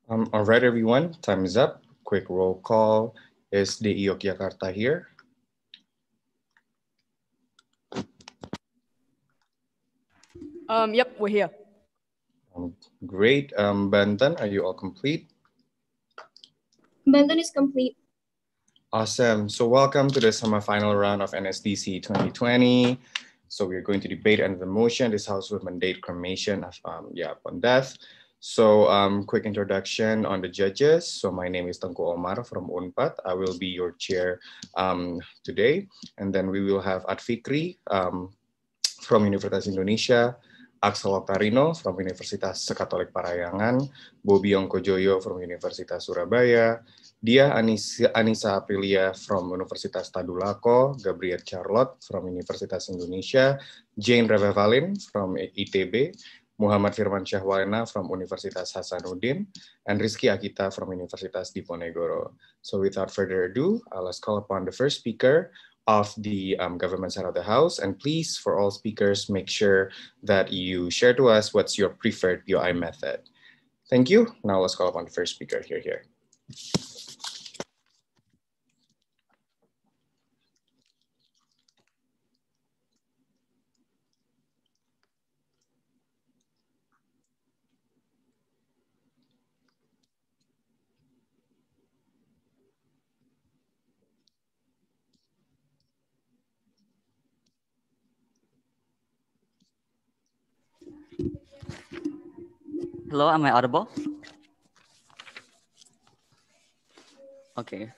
All right, everyone, time is up. Quick roll call. Is the Yogyakarta here? Yep, we're here. Great. Banten, are you all complete? Banten is complete. Awesome. So welcome to the semifinal round of NSDC 2020. So we're going to debate under the motion, this House will mandate cremation upon death. So quick introduction on the judges. So my name is Tengku Omar from Unpad. I will be your chair today. And then we will have Adfikri from Universitas Indonesia, Axel Octarino from Universitas Katolik Parayangan, Bobi Ongkojoyo from Universitas Surabaya, Dia Anissa Aprilia from Universitas Tadulako, Gabriel Charlotte from Universitas Indonesia, Jane Revevalin from ITB, Muhammad Firman Syahwana from Universitas Hasanuddin, and Rizky Akita from Universitas Diponegoro. So without further ado, let's call upon the first speaker of the government side of the house. And please, for all speakers, make sure that you share to us what's your preferred POI method. Thank you. Now let's call upon the first speaker here. Hello, am I audible? Okay.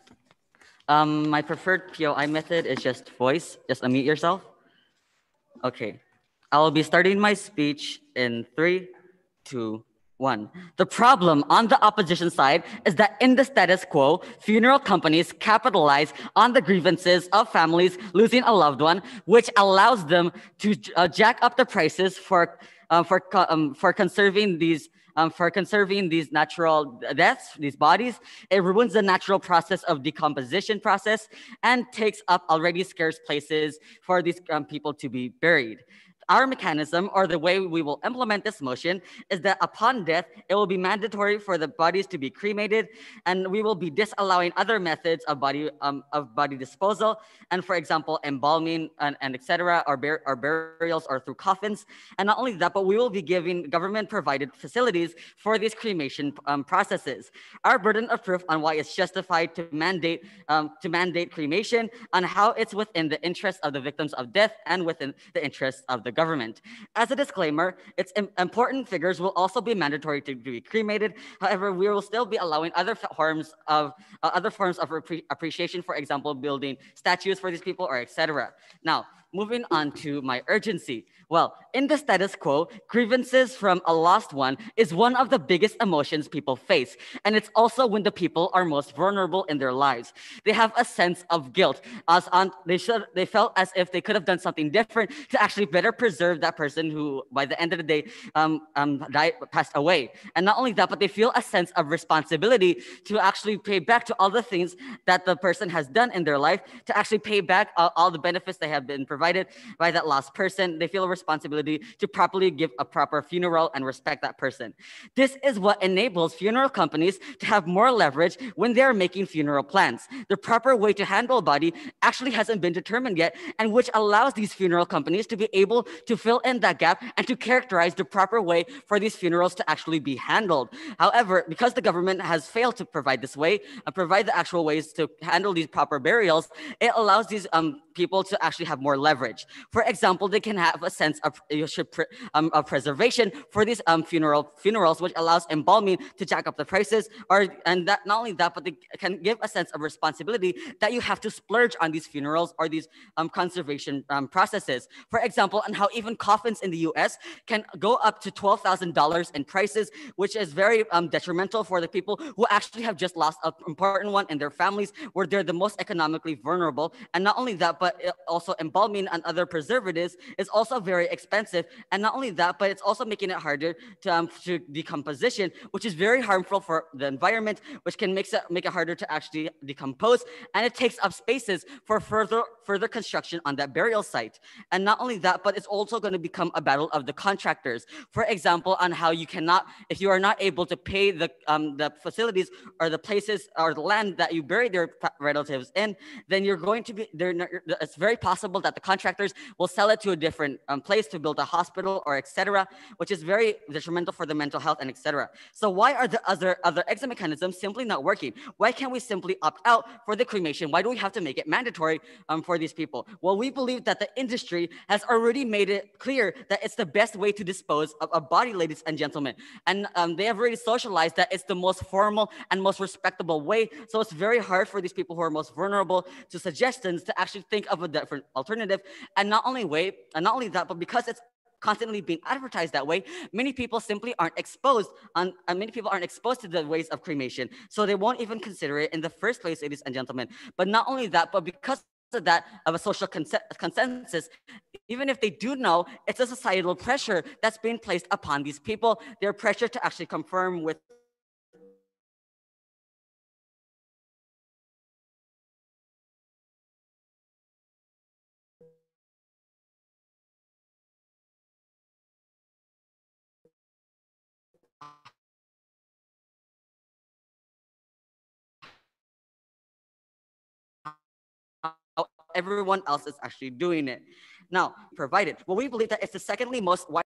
My preferred POI method is just voice. Just unmute yourself. Okay. I'll be starting my speech in 3, 2, 1. The problem on the opposition side is that in the status quo, funeral companies capitalize on the grievances of families losing a loved one, which allows them to jack up the prices for conserving these natural deaths, these bodies. It ruins the natural process of decomposition process and takes up already scarce places for these people to be buried. Our mechanism, or the way we will implement this motion, is that upon death, it will be mandatory for the bodies to be cremated, and we will be disallowing other methods of body disposal, and for example, embalming and etc., or burials or through coffins. And not only that, but we will be giving government-provided facilities for these cremation processes. Our burden of proof on why it's justified to mandate cremation, on how it's within the interest of the victims of death and within the interest of the government. As a disclaimer, its important figures will also be mandatory to be cremated. However, we will still be allowing other forms of appreciation, for example, building statues for these people or etc. Now, moving on to my urgency. Well, in the status quo, grievances from a lost one is one of the biggest emotions people face. And it's also when the people are most vulnerable in their lives. They have a sense of guilt. They felt as if they could have done something different to actually better preserve that person who, by the end of the day, passed away. And not only that, but they feel a sense of responsibility to actually pay back to all the things that the person has done in their life, to actually pay back all the benefits they have been provided by that lost person. They feel a responsibility to properly give a proper funeral and respect that person. This is what enables funeral companies to have more leverage when they are making funeral plans. The proper way to handle a body actually hasn't been determined yet, and which allows these funeral companies to be able to fill in that gap and to characterize the proper way for these funerals to actually be handled. However, because the government has failed to provide this way and provide the actual ways to handle these proper burials, it allows these people to actually have more leverage. For example, they can have a sense of preservation for these funerals, which allows embalming to jack up the prices, and that not only that, but they can give a sense of responsibility that you have to splurge on these funerals or these conservation processes. For example, and how even coffins in the US can go up to $12,000 in prices, which is very detrimental for the people who actually have just lost an important one in their families, where they're the most economically vulnerable. And not only that, but also embalming embalming and other preservatives is also very expensive. And not only that, but it's also making it harder to decomposition, which is very harmful for the environment, which can make it harder to actually decompose. And it takes up spaces for further construction on that burial site. And not only that, but it's also going to become a battle of the contractors. For example, on how you cannot, if you are not able to pay the facilities or the places or the land that you buried their relatives in, then you're going to be there. It's very possible that the contractors will sell it to a different place to build a hospital or etc., which is very detrimental for the mental health and etc. So why are the other exit mechanisms simply not working? Why can't we simply opt out for the cremation? Why do we have to make it mandatory for these people? Well, we believe that the industry has already made it clear that it's the best way to dispose of a body, ladies and gentlemen. And they have already socialized that it's the most formal and most respectable way. So it's very hard for these people who are most vulnerable to suggestions to actually think of a different alternative. And not only that, but because it's constantly being advertised that way, many people simply aren't exposed to the ways of cremation, so they won't even consider it in the first place, ladies and gentlemen. But not only that, but because of that, of a social consensus, even if they do know, it's a societal pressure that's being placed upon these people. They're pressured to actually conform with how everyone else is actually doing it. Now, provided, well, we believe that it's the secondly most wide.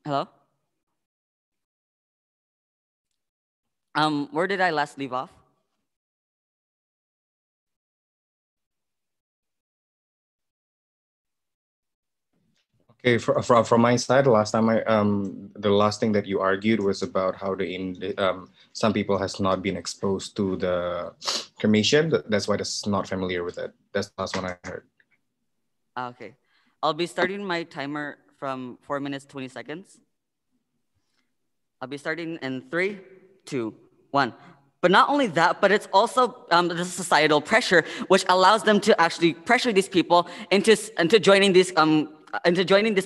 Hello? Where did I last leave off? Okay, from my side, the last thing that you argued was about how some people has not been exposed to the cremation. That's why they're not familiar with it. That's the last one I heard. Okay, I'll be starting my timer from 4 minutes 20 seconds. I'll be starting in 3, 2, 1. But not only that, but it's also the societal pressure, which allows them to actually pressure these people into joining this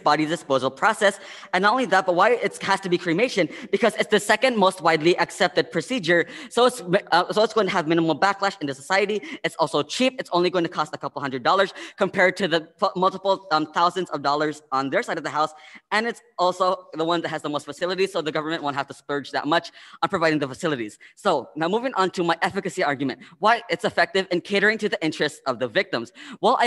body disposal process. And not only that, but why it has to be cremation? Because it's the second most widely accepted procedure. So it's going to have minimal backlash in the society. It's also cheap. It's only going to cost a couple $100s compared to the multiple thousands of dollars on their side of the house. And it's also the one that has the most facilities, so the government won't have to splurge that much on providing the facilities. So now moving on to my efficacy argument, why it's effective in catering to the interests of the victims. Well, I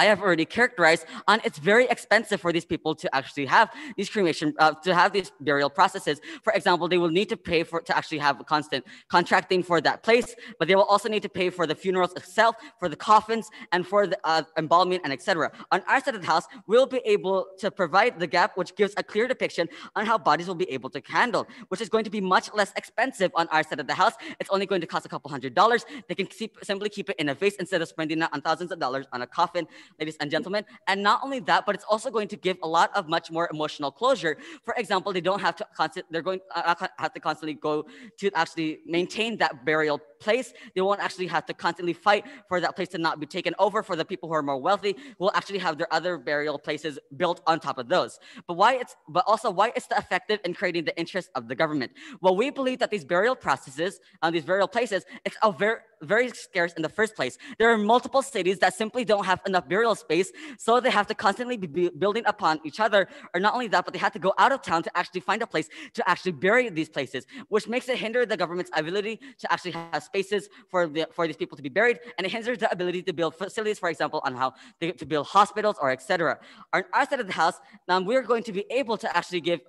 have already characterized on it's very expensive for these people to actually have these to have these burial processes. For example, they will need to pay to actually have constant contracting for that place, but they will also need to pay for the funerals itself, for the coffins, and for the embalming and etc. On our side of the house, we'll be able to provide the gap, which gives a clear depiction on how bodies will be able to handle, which is going to be much less expensive on our side of the house. It's only going to cost a couple $100s. They can simply keep it in a vase instead of spending it on thousands of dollars on a coffin, ladies and gentlemen. And not only that, but it's also going to give a lot of much more emotional closure. For example, they don't have to constantly go to actually maintain that burial place. They won't actually have to constantly fight for that place to not be taken over. For the people who are more wealthy, who will actually have their other burial places built on top of those. But also why it's effective in creating the interest of the government. Well, we believe that these burial processes on these burial places, it's a very scarce in the first place. There are multiple cities that simply don't have enough burial space, so they have to constantly be building upon each other. Or not only that, but they have to go out of town to actually find a place to actually bury these places, which makes it hinder the government's ability to actually have spaces for these people to be buried, and it hinders the ability to build facilities, for example, on how to build hospitals or etc. On our side of the house, now we're going to be able to actually give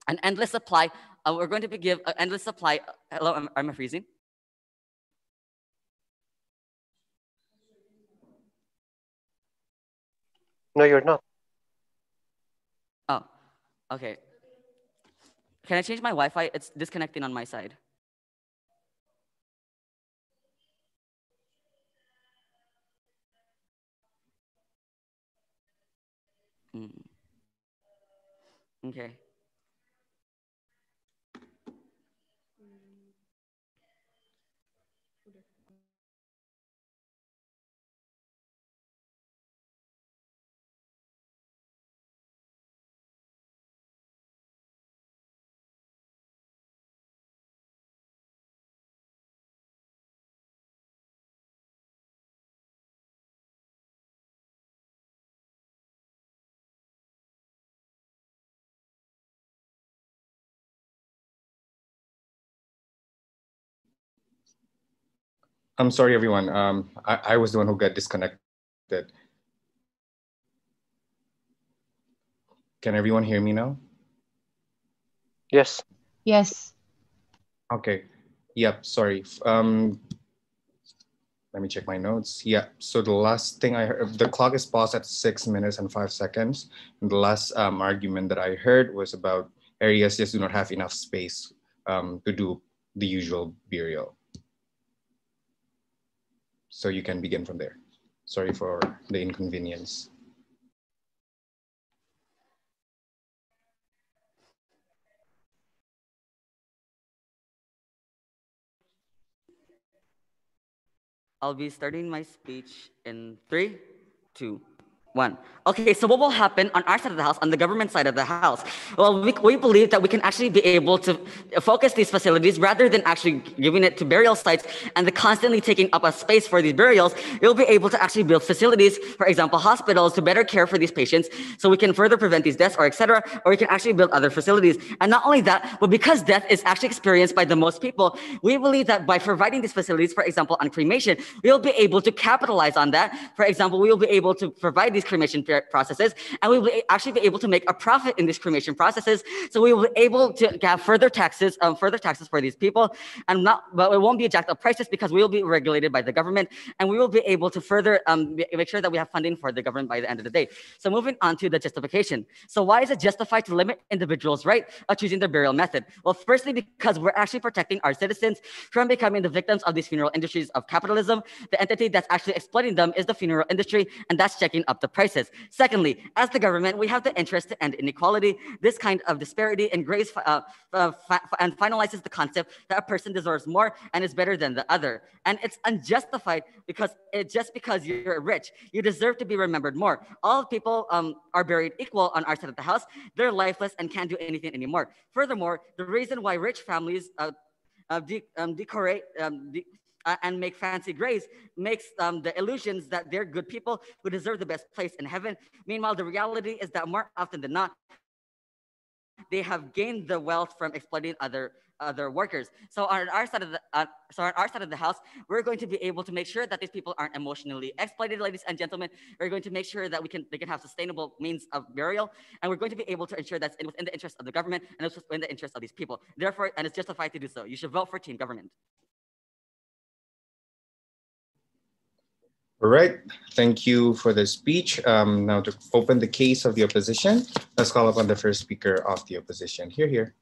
an endless supply. We're going to give an endless supply. Hello, am I freezing? No, you're not. Oh, okay. Can I change my Wi-Fi? It's disconnecting on my side. Mm. Okay. I'm sorry, everyone. I was the one who got disconnected. Can everyone hear me now? Yes. Yes. Okay. Yep. Sorry. Let me check my notes. Yeah. So the last thing I heard, the clock is paused at 6 minutes and 5 seconds. And the last argument that I heard was about areas just do not have enough space to do the usual burial. So you can begin from there. Sorry for the inconvenience. I'll be starting my speech in three, two, one. Okay, so what will happen on our side of the house, on the government side of the house? Well, we believe that we can actually be able to focus these facilities rather than actually giving it to burial sites and the constantly taking up a space for these burials. We'll be able to actually build facilities, for example, hospitals, to better care for these patients so we can further prevent these deaths or etc. Or we can actually build other facilities. And not only that, but because death is actually experienced by the most people, we believe that by providing these facilities, for example, on cremation, we'll be able to capitalize on that. For example, we will be able to provide these cremation processes, and we will actually be able to make a profit in these cremation processes. So we will be able to have further taxes for these people, and but it won't be jacked up prices because we will be regulated by the government, and we will be able to further make sure that we have funding for the government by the end of the day. So moving on to the justification. So why is it justified to limit individuals' right of choosing their burial method? Well, firstly, because we're actually protecting our citizens from becoming the victims of these funeral industries of capitalism. The entity that's actually exploiting them is the funeral industry, and that's checking up the prices. Secondly, as the government, we have the interest to end inequality. This kind of disparity and finalizes the concept that a person deserves more and is better than the other. And it's unjustified because just because you're rich, you deserve to be remembered more. All people are buried equal on our side of the house. They're lifeless and can't do anything anymore. Furthermore, the reason why rich families decorate and make fancy graves makes the illusions that they're good people who deserve the best place in heaven. Meanwhile, the reality is that more often than not, they have gained the wealth from exploiting other workers. So on our side of the house, we're going to be able to make sure that these people aren't emotionally exploited, ladies and gentlemen. We're going to make sure that they can have sustainable means of burial, and we're going to be able to ensure that's within the interest of the government and it's within the interest of these people. Therefore, and it's justified to do so. You should vote for Team Government. All right, thank you for the speech. Now to open the case of the opposition, let's call upon the first speaker of the opposition. Here.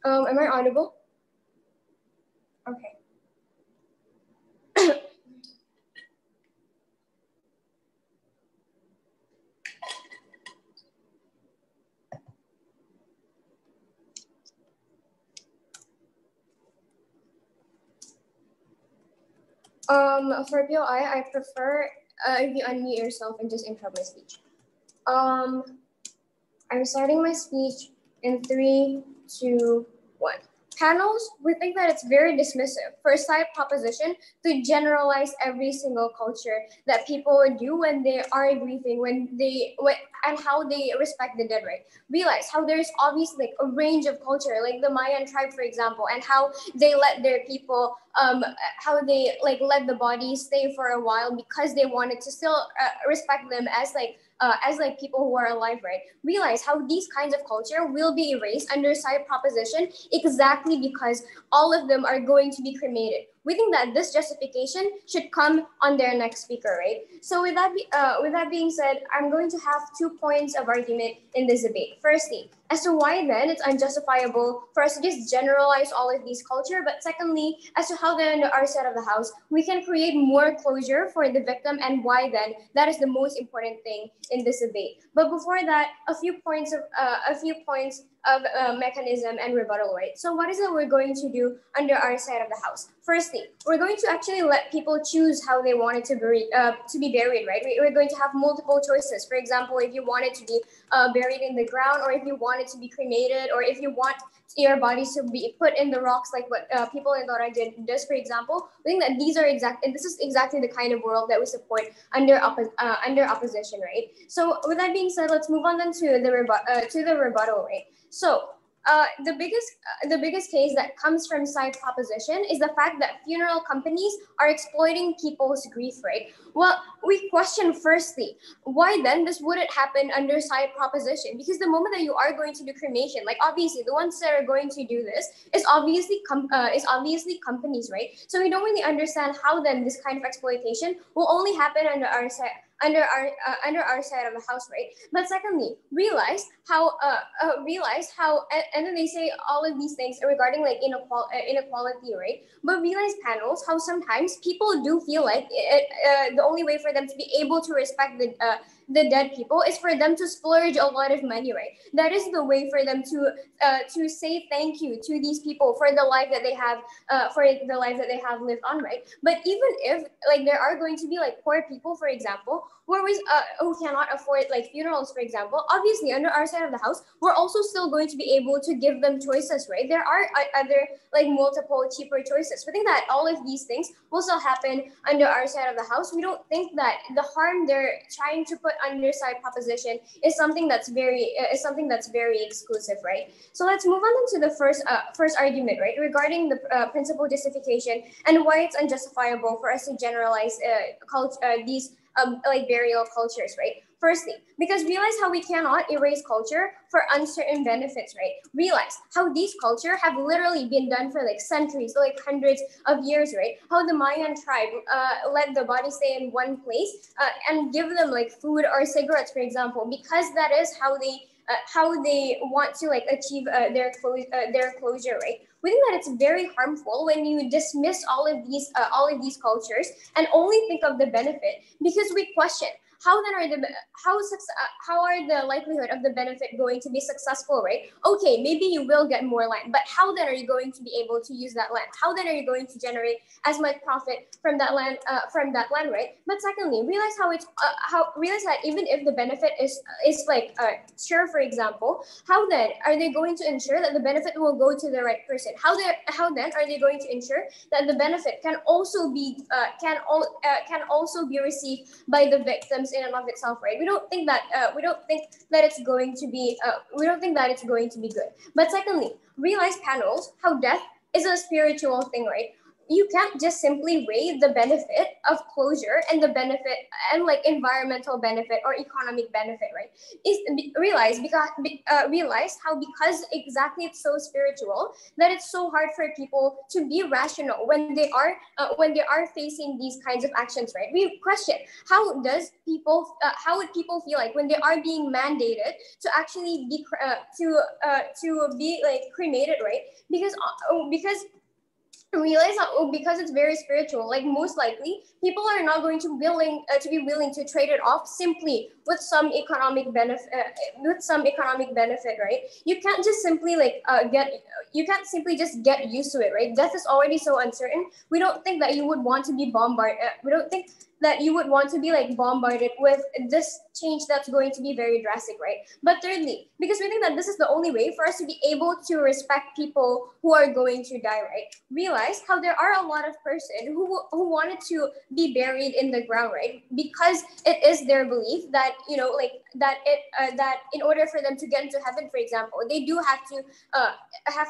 Am I audible? Okay. For POI, I prefer if you unmute yourself and just interrupt my speech. I'm starting my speech in 3, 2, 1. Panels, we think that it's very dismissive for a side proposition to generalize every single culture that people would do when they are grieving, and how they respect the dead, right? Realize how there's obviously like a range of culture, like the Mayan tribe, for example, and how they let their people, how they like let the bodies stay for a while because they wanted to still respect them as like people who are alive, right? Realize how these kinds of culture will be erased under side proposition exactly because all of them are going to be cremated. We think that this justification should come on their next speaker, right? So with that being said, I'm going to have 2 points of argument in this debate. Firstly, as to why then it's unjustifiable for us to just generalize all of these culture, but secondly, as to how then on our side of the house, we can create more closure for the victim and why then that is the most important thing in this debate. But before that, a few points mechanism and rebuttal, right? So what is it we're going to do under our side of the house? Firstly, we're going to actually let people choose how they want it to be buried, right? We're going to have multiple choices. For example, if you want it to be buried in the ground, or if you want it to be cremated, or if you want your bodies to be put in the rocks, like what people in Dora does, for example. I think that this is exactly the kind of world that we support under opposition, right? So with that being said, let's move on then to the rebuttal, right? So the biggest case that comes from side proposition is the fact that funeral companies are exploiting people's grief, right? Well, we question firstly, why then this wouldn't happen under side proposition? Because the moment that you are going to do cremation, like obviously the ones that are going to do this is obviously companies, right? So we don't really understand how then this kind of exploitation will only happen under our side of the house, right? But secondly, realize how and then they say all of these things regarding like inequality, right? But realize, panels, how sometimes people do feel like the only way for them to be able to respect the dead people is for them to splurge a lot of money, right? That is the way for them to say thank you to these people for the life that they have lived on, right? But even if like there are going to be like poor people, for example, who cannot afford like funerals, for example, obviously under our side of the house, we're also still going to be able to give them choices, right? There are other like multiple cheaper choices. We think that all of these things will still happen under our side of the house. We don't think that the harm they're trying to put under side proposition is something that's very exclusive, right? So let's move on to the first argument, right, regarding the principal justification and why it's unjustifiable for us to generalize these like burial cultures, right? Firstly, because realize how we cannot erase culture for uncertain benefits, right? Realize how these culture have literally been done for like centuries, like hundreds of years, right? How the Mayan tribe let the body stay in one place and give them like food or cigarettes, for example, because that is how they want to like achieve their closure, right? We think that it's very harmful when you dismiss all of these cultures and only think of the benefit, because we question how then are how are the likelihood of the benefit going to be successful, right? Okay, maybe you will get more land, but how then are you going to be able to use that land? How then are you going to generate as much profit from that land, right? But secondly, realize that even if the benefit is like sure, for example, how then are they going to ensure that the benefit will go to the right person? How then are they going to ensure that the benefit can also be received by the victims in and of itself, right? We don't think that it's going to be good. But secondly, realize, panels, how death is a spiritual thing, right? You can't just simply weigh the benefit of closure and the benefit and like environmental benefit or economic benefit, right? Realize how, because exactly it's so spiritual, that it's so hard for people to be rational when they are facing these kinds of actions, right? We question how would people feel like when they are being mandated to actually be to be like cremated, right? Because realize how, because it's very spiritual, like most likely people are not going to be willing to trade it off simply with some economic benefit, right? You can't just simply just get used to it, right? Death is already so uncertain. We don't think that you would want to be bombarded. We don't think that you would want to be like bombarded with this change that's going to be very drastic, right? But thirdly, because we think that this is the only way for us to be able to respect people who are going to die, right? Realize how there are a lot of person who wanted to be buried in the ground, right? Because it is their belief that, you know, like that in order for them to get into heaven, for example, they do have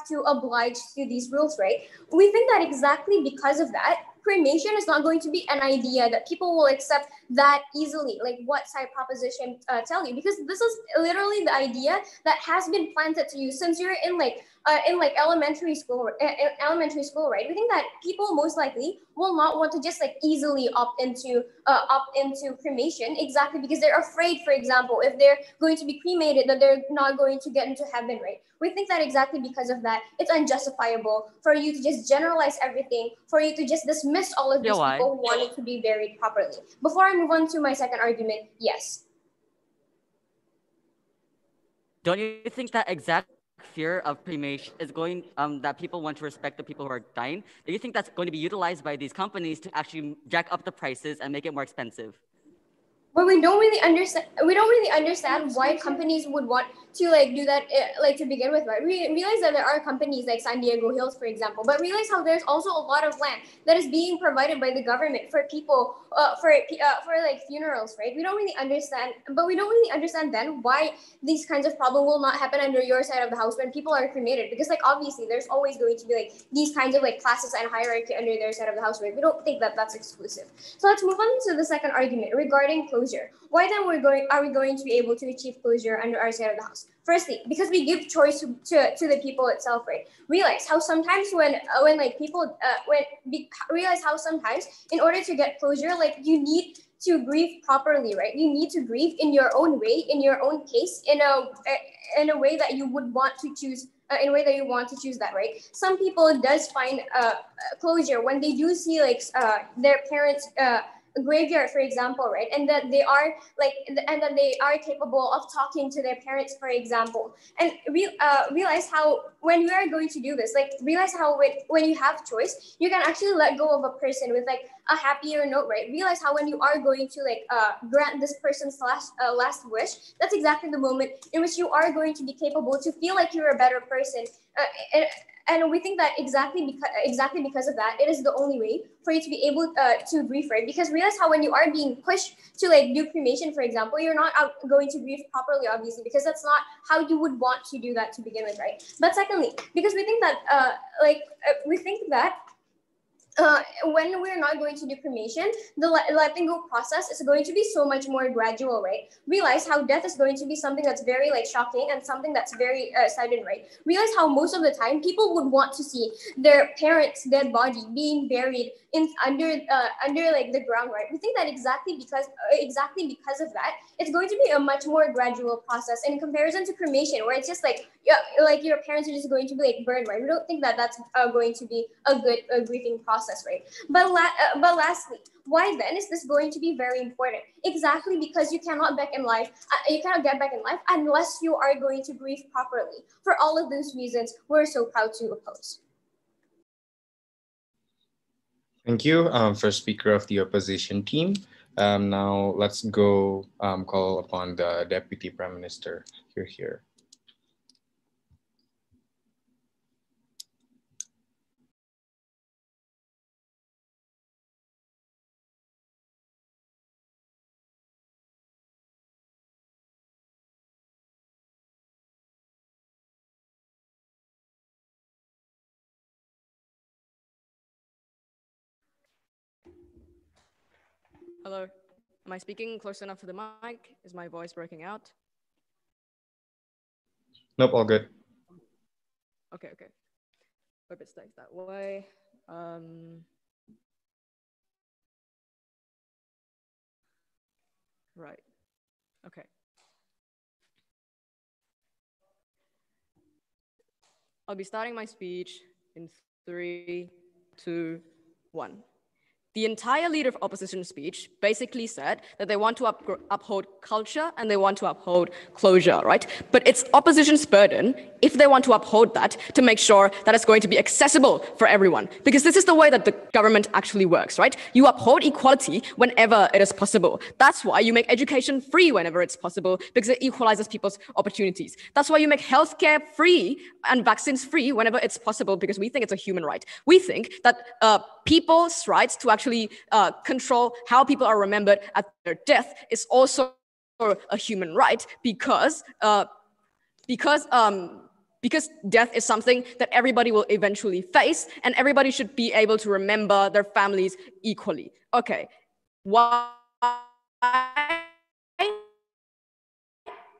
to oblige to these rules, right? We think that exactly because of that, cremation is not going to be an idea that people will accept that easily, like what side proposition tell you, because this is literally the idea that has been planted to you since you're in elementary school, right? We think that people most likely will not want to just like easily opt into cremation, exactly because they're afraid, for example, if they're going to be cremated, that they're not going to get into heaven, right? We think that exactly because of that, it's unjustifiable for you to just generalize everything, for you to just dismiss all of these people who wanted to be buried properly. Before I move on to my second argument, yes. Don't you think that exactly fear of cremation is going that people want to respect the people who are dying, do you think that's going to be utilized by these companies to actually jack up the prices and make it more expensive? But we don't really understand. We don't really understand why companies would want to like do that, like to begin with, right? We realize that there are companies like San Diego Hills, for example, but realize how there's also a lot of land that is being provided by the government for people, for like funerals, right? We don't really understand, but we don't really understand then why these kinds of problem will not happen under your side of the house when people are cremated, because like obviously there's always going to be like these kinds of like classes and hierarchy under their side of the house, right? We don't think that that's exclusive. So let's move on to the second argument regarding closure. Why then are we going to be able to achieve closure under our side of the house? Firstly, because we give choice to the people itself, right? Realize how sometimes when like people realize how sometimes in order to get closure, like you need to grieve properly, right? You need to grieve in your own way, in your own pace, in a way that you would want to choose. In a way that you want to choose that, right? Some people does find closure when they do see like their parents graveyard, for example, right? And that they are like, and that they are capable of talking to their parents, for example. And realize how when you are going to do this, like realize how when you have choice, you can actually let go of a person with like a happier note, right? Realize how when you are going to like grant this person's last wish, that's exactly the moment in which you are going to be capable to feel like you're a better person. And we think that exactly because of that, it is the only way for you to be able to grieve, right? Because realize how when you are being pushed to like do cremation, for example, you're not going to grieve properly, obviously, because that's not how you would want to do that to begin with, right? But secondly, because we think that when we're not going to do cremation, the letting go process is going to be so much more gradual, right? Realize how death is going to be something that's very like shocking and something that's very sudden, right? Realize how most of the time people would want to see their parents' dead body being buried in under like the ground, right? We think that exactly because of that, it's going to be a much more gradual process in comparison to cremation, where it's just like, yeah, like your parents are just going to be like burned, right? We don't think that that's going to be a good grieving process, right? But lastly, why then is this going to be very important? Exactly because you cannot get back in life unless you are going to grieve properly. For all of those reasons, we're so proud to oppose. Thank you, first speaker of the opposition team. Now let's go call upon the Deputy Prime Minister. You're here. Hello, am I speaking close enough to the mic? Is my voice breaking out? Nope, all good. Okay. Hope it stays that way. Right, okay. I'll be starting my speech in 3, 2, 1. The entire leader of opposition speech basically said that they want to uphold culture and they want to uphold closure, right? But it's opposition's burden, if they want to uphold that, to make sure that it's going to be accessible for everyone. Because this is the way that the government actually works, right? You uphold equality whenever it is possible. That's why you make education free whenever it's possible, because it equalizes people's opportunities. That's why you make healthcare free and vaccines free whenever it's possible, because we think it's a human right. We think that people's rights to actually control how people are remembered at their death is also a human right, because death is something that everybody will eventually face, and everybody should be able to remember their families equally. Okay, why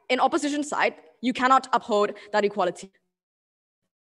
in opposition side you cannot uphold that equality?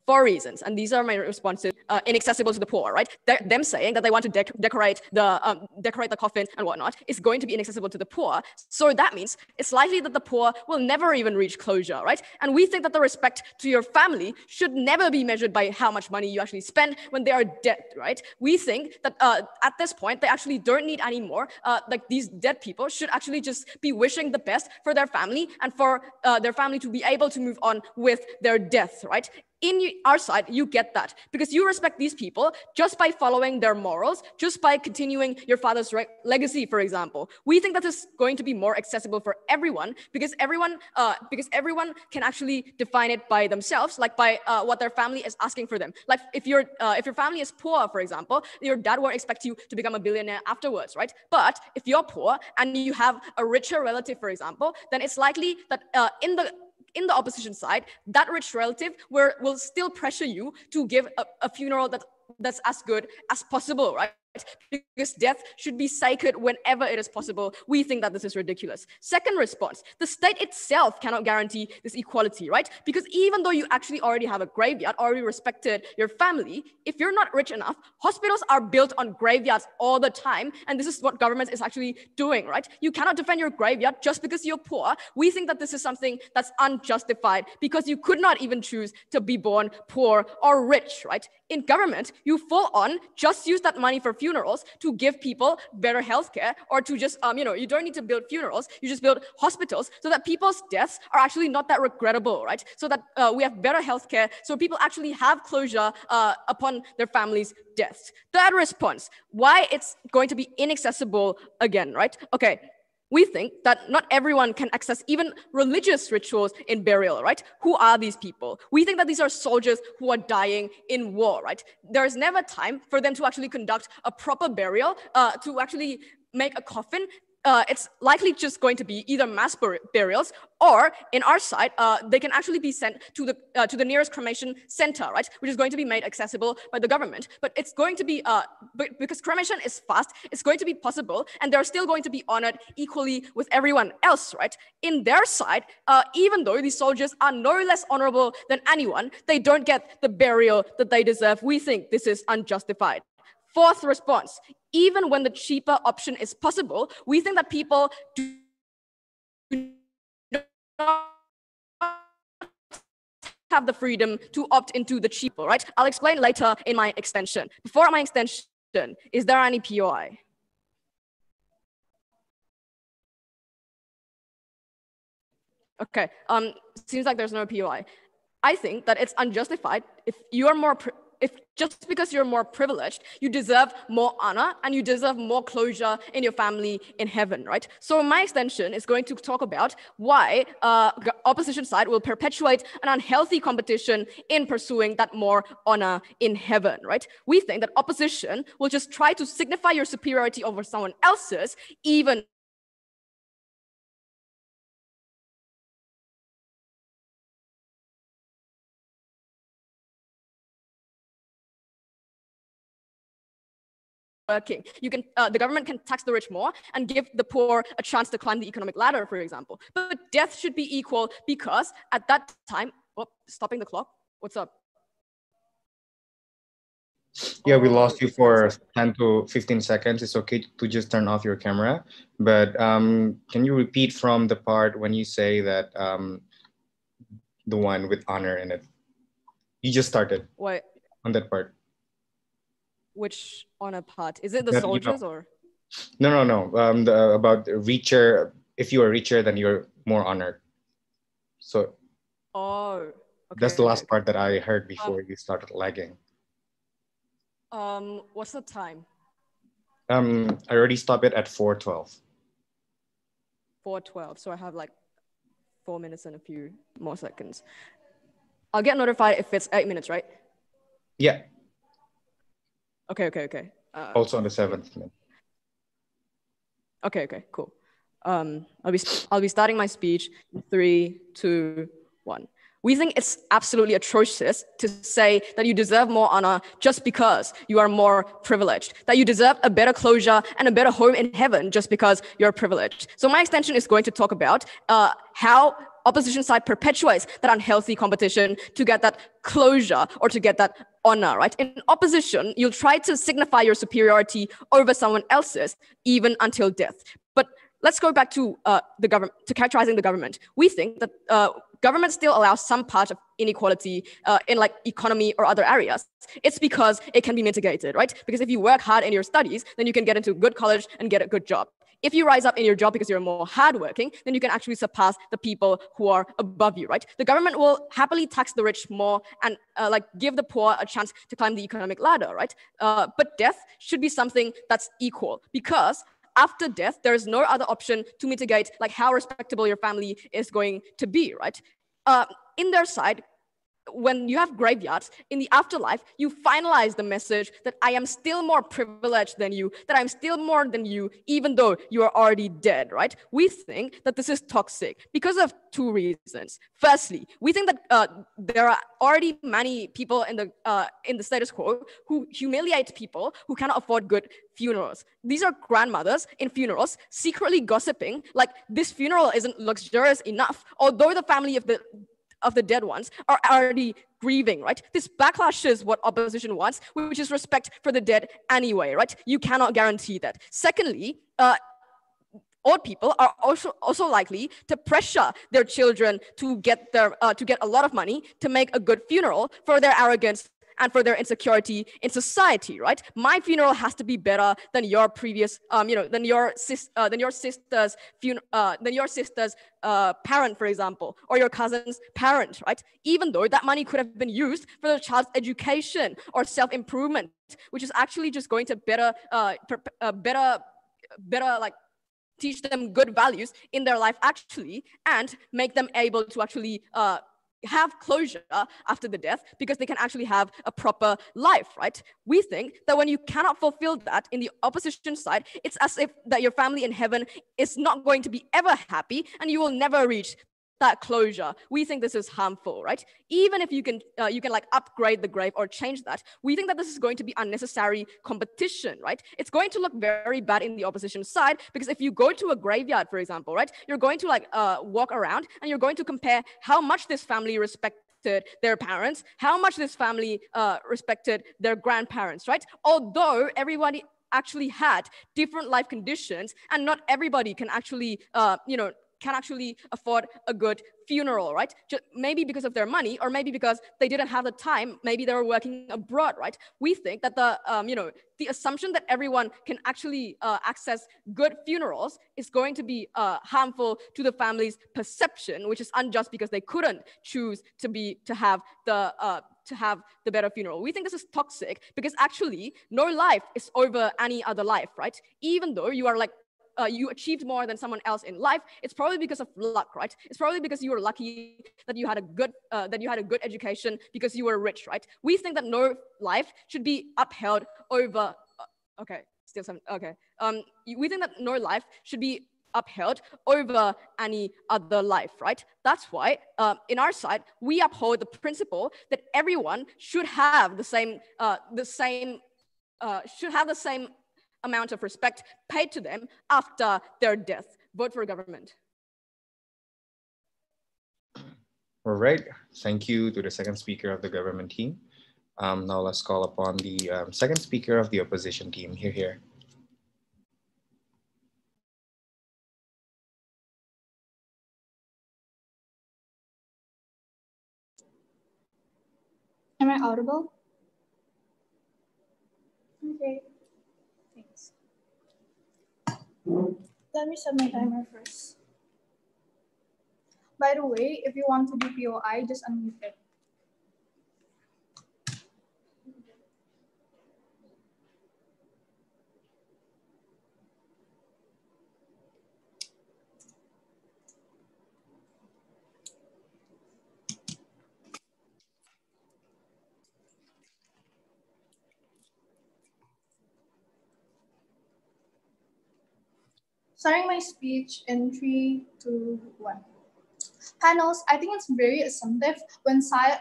4 reasons, and these are my responses. Inaccessible to the poor, right? Them saying that they want to decorate the coffin and whatnot is going to be inaccessible to the poor. So that means it's likely that the poor will never even reach closure, right? And we think that the respect to your family should never be measured by how much money you actually spend when they are dead, right? We think that at this point they actually don't need any more. Like these dead people should actually just be wishing the best for their family and for their family to be able to move on with their death, right? In our side, you get that because you respect these people just by following their morals, just by continuing your father's legacy, for example. We think that this is going to be more accessible for everyone because everyone can actually define it by themselves, like by what their family is asking for them. Like if your family is poor, for example, your dad won't expect you to become a billionaire afterwards, right? But if you're poor and you have a richer relative, for example, then it's likely that in the opposition side, that rich relative will still pressure you to give a funeral that's as good as possible, right? Because death should be sacred whenever it is possible. We think that this is ridiculous. Second response, the state itself cannot guarantee this equality, right? Because even though you actually already have a graveyard, already respected your family, if you're not rich enough, hospitals are built on graveyards all the time. And this is what government is actually doing, right? You cannot defend your graveyard just because you're poor. We think that this is something that's unjustified because you could not even choose to be born poor or rich, right? In government, you full on just use that money for funerals to give people better healthcare, or to just, you don't need to build funerals, you just build hospitals so that people's deaths are actually not that regrettable, right? So that we have better healthcare, so people actually have closure upon their families' deaths. Third response, why it's going to be inaccessible again, right? Okay. We think that not everyone can access even religious rituals in burial, right? Who are these people? We think that these are soldiers who are dying in war, right? There is never time for them to actually conduct a proper burial, to actually make a coffin. It's likely just going to be either mass burials, or in our side, they can actually be sent to the nearest cremation center, right? Which is going to be made accessible by the government. But it's going to be, because cremation is fast, it's going to be possible, and they're still going to be honored equally with everyone else, right? In their side, even though these soldiers are no less honorable than anyone, they don't get the burial that they deserve. We think this is unjustified. Fourth response, even when the cheaper option is possible, we think that people do not have the freedom to opt into the cheaper, right? I'll explain later in my extension. Before my extension, is there any POI? Okay, seems like there's no POI. I think that it's unjustified if you are more if just because you're more privileged, you deserve more honor and you deserve more closure in your family in heaven, right? So my extension is going to talk about why opposition side will perpetuate an unhealthy competition in pursuing that more honor in heaven, right? We think that opposition will just try to signify your superiority over someone else's, even working. You can, the government can tax the rich more and give the poor a chance to climb the economic ladder, for example. But death should be equal because at that time, stopping the clock. What's up? Yeah, we lost you for 10 to 15 seconds. It's okay to just turn off your camera. But can you repeat from the part when you say that the one with honor in it? You just started. What? On that part. Which honor part? Is it the soldiers or? No. About richer. If you are richer, then you're more honored. So. Oh. Okay, that's the last part that I heard before you started lagging. What's the time? I already stopped it at 4:12. 4:12. So I have like 4 minutes and a few more seconds. I'll get notified if it's 8 minutes, right? Yeah. Okay. Also on the 7th minute. Okay, cool. I'll be starting my speech in 3, 2, 1. We think it's absolutely atrocious to say that you deserve more honor just because you are more privileged, that you deserve a better closure and a better home in heaven just because you're privileged. So my extension is going to talk about how opposition side perpetuates that unhealthy competition to get that closure or to get that honor, right? In opposition, you'll try to signify your superiority over someone else's, even until death. But let's go back to the government, to characterizing the government. We think that government still allows some part of inequality in like economy or other areas. It's because it can be mitigated, right? Because if you work hard in your studies, then you can get into a good college and get a good job. If you rise up in your job because you're more hardworking, then you can actually surpass the people who are above you, right? The government will happily tax the rich more and like give the poor a chance to climb the economic ladder, right? But death should be something that's equal, because after death, there is no other option to mitigate like how respectable your family is going to be, right? In their side, when you have graveyards, in the afterlife, you finalize the message that I am still more privileged than you, that I'm still more than you, even though you are already dead, right? We think that this is toxic because of two reasons. Firstly, we think that there are already many people in the status quo who humiliate people who cannot afford good funerals. These are grandmothers in funerals secretly gossiping like this funeral isn't luxurious enough, although the family of the dead ones are already grieving, right? This backlashes what opposition wants, which is respect for the dead anyway, right? You cannot guarantee that. Secondly, old people are also likely to pressure their children to get a lot of money to make a good funeral for their arrogance and for their insecurity in society, right? My funeral has to be better than your previous, than your sister's parent, for example, or your cousin's parent, right? Even though that money could have been used for the child's education or self-improvement, which is actually just going to better like teach them good values in their life actually, and make them able to actually have closure after the death, because they can actually have a proper life, right? We think that when you cannot fulfill that in the opposition side, it's as if that your family in heaven is not going to be ever happy and you will never reach that closure. We think this is harmful, right? Even if you can like upgrade the grave or change that, we think that this is going to be unnecessary competition, right? It's going to look very bad in the opposition side, because if you go to a graveyard, for example, right, you're going to like walk around and you're going to compare how much this family respected their parents, how much this family respected their grandparents, right? Although everybody actually had different life conditions and not everybody can actually, can actually afford a good funeral, right? Maybe because of their money, or maybe because they didn't have the time, maybe they were working abroad, right? We think that the assumption that everyone can actually access good funerals is going to be harmful to the family's perception, which is unjust because they couldn't choose to have the better funeral. We think this is toxic because actually no life is over any other life, right? Even though you are like you achieved more than someone else in life, it's probably because of luck, right? It's probably because you were lucky that you had a good education, because you were rich, right? We think that no life should be upheld over. We think that no life should be upheld over any other life, right? That's why in our side we uphold the principle that everyone should have the same amount of respect paid to them after their death. Vote for government. All right, thank you to the second speaker of the government team. Now let's call upon the second speaker of the opposition team. Here. Am I audible? Okay. Thanks. Let me set my timer first. By the way, if you want to do POI, just unmute it. Starting my speech in 3, 2, 1. Panels, I think it's very assumptive when side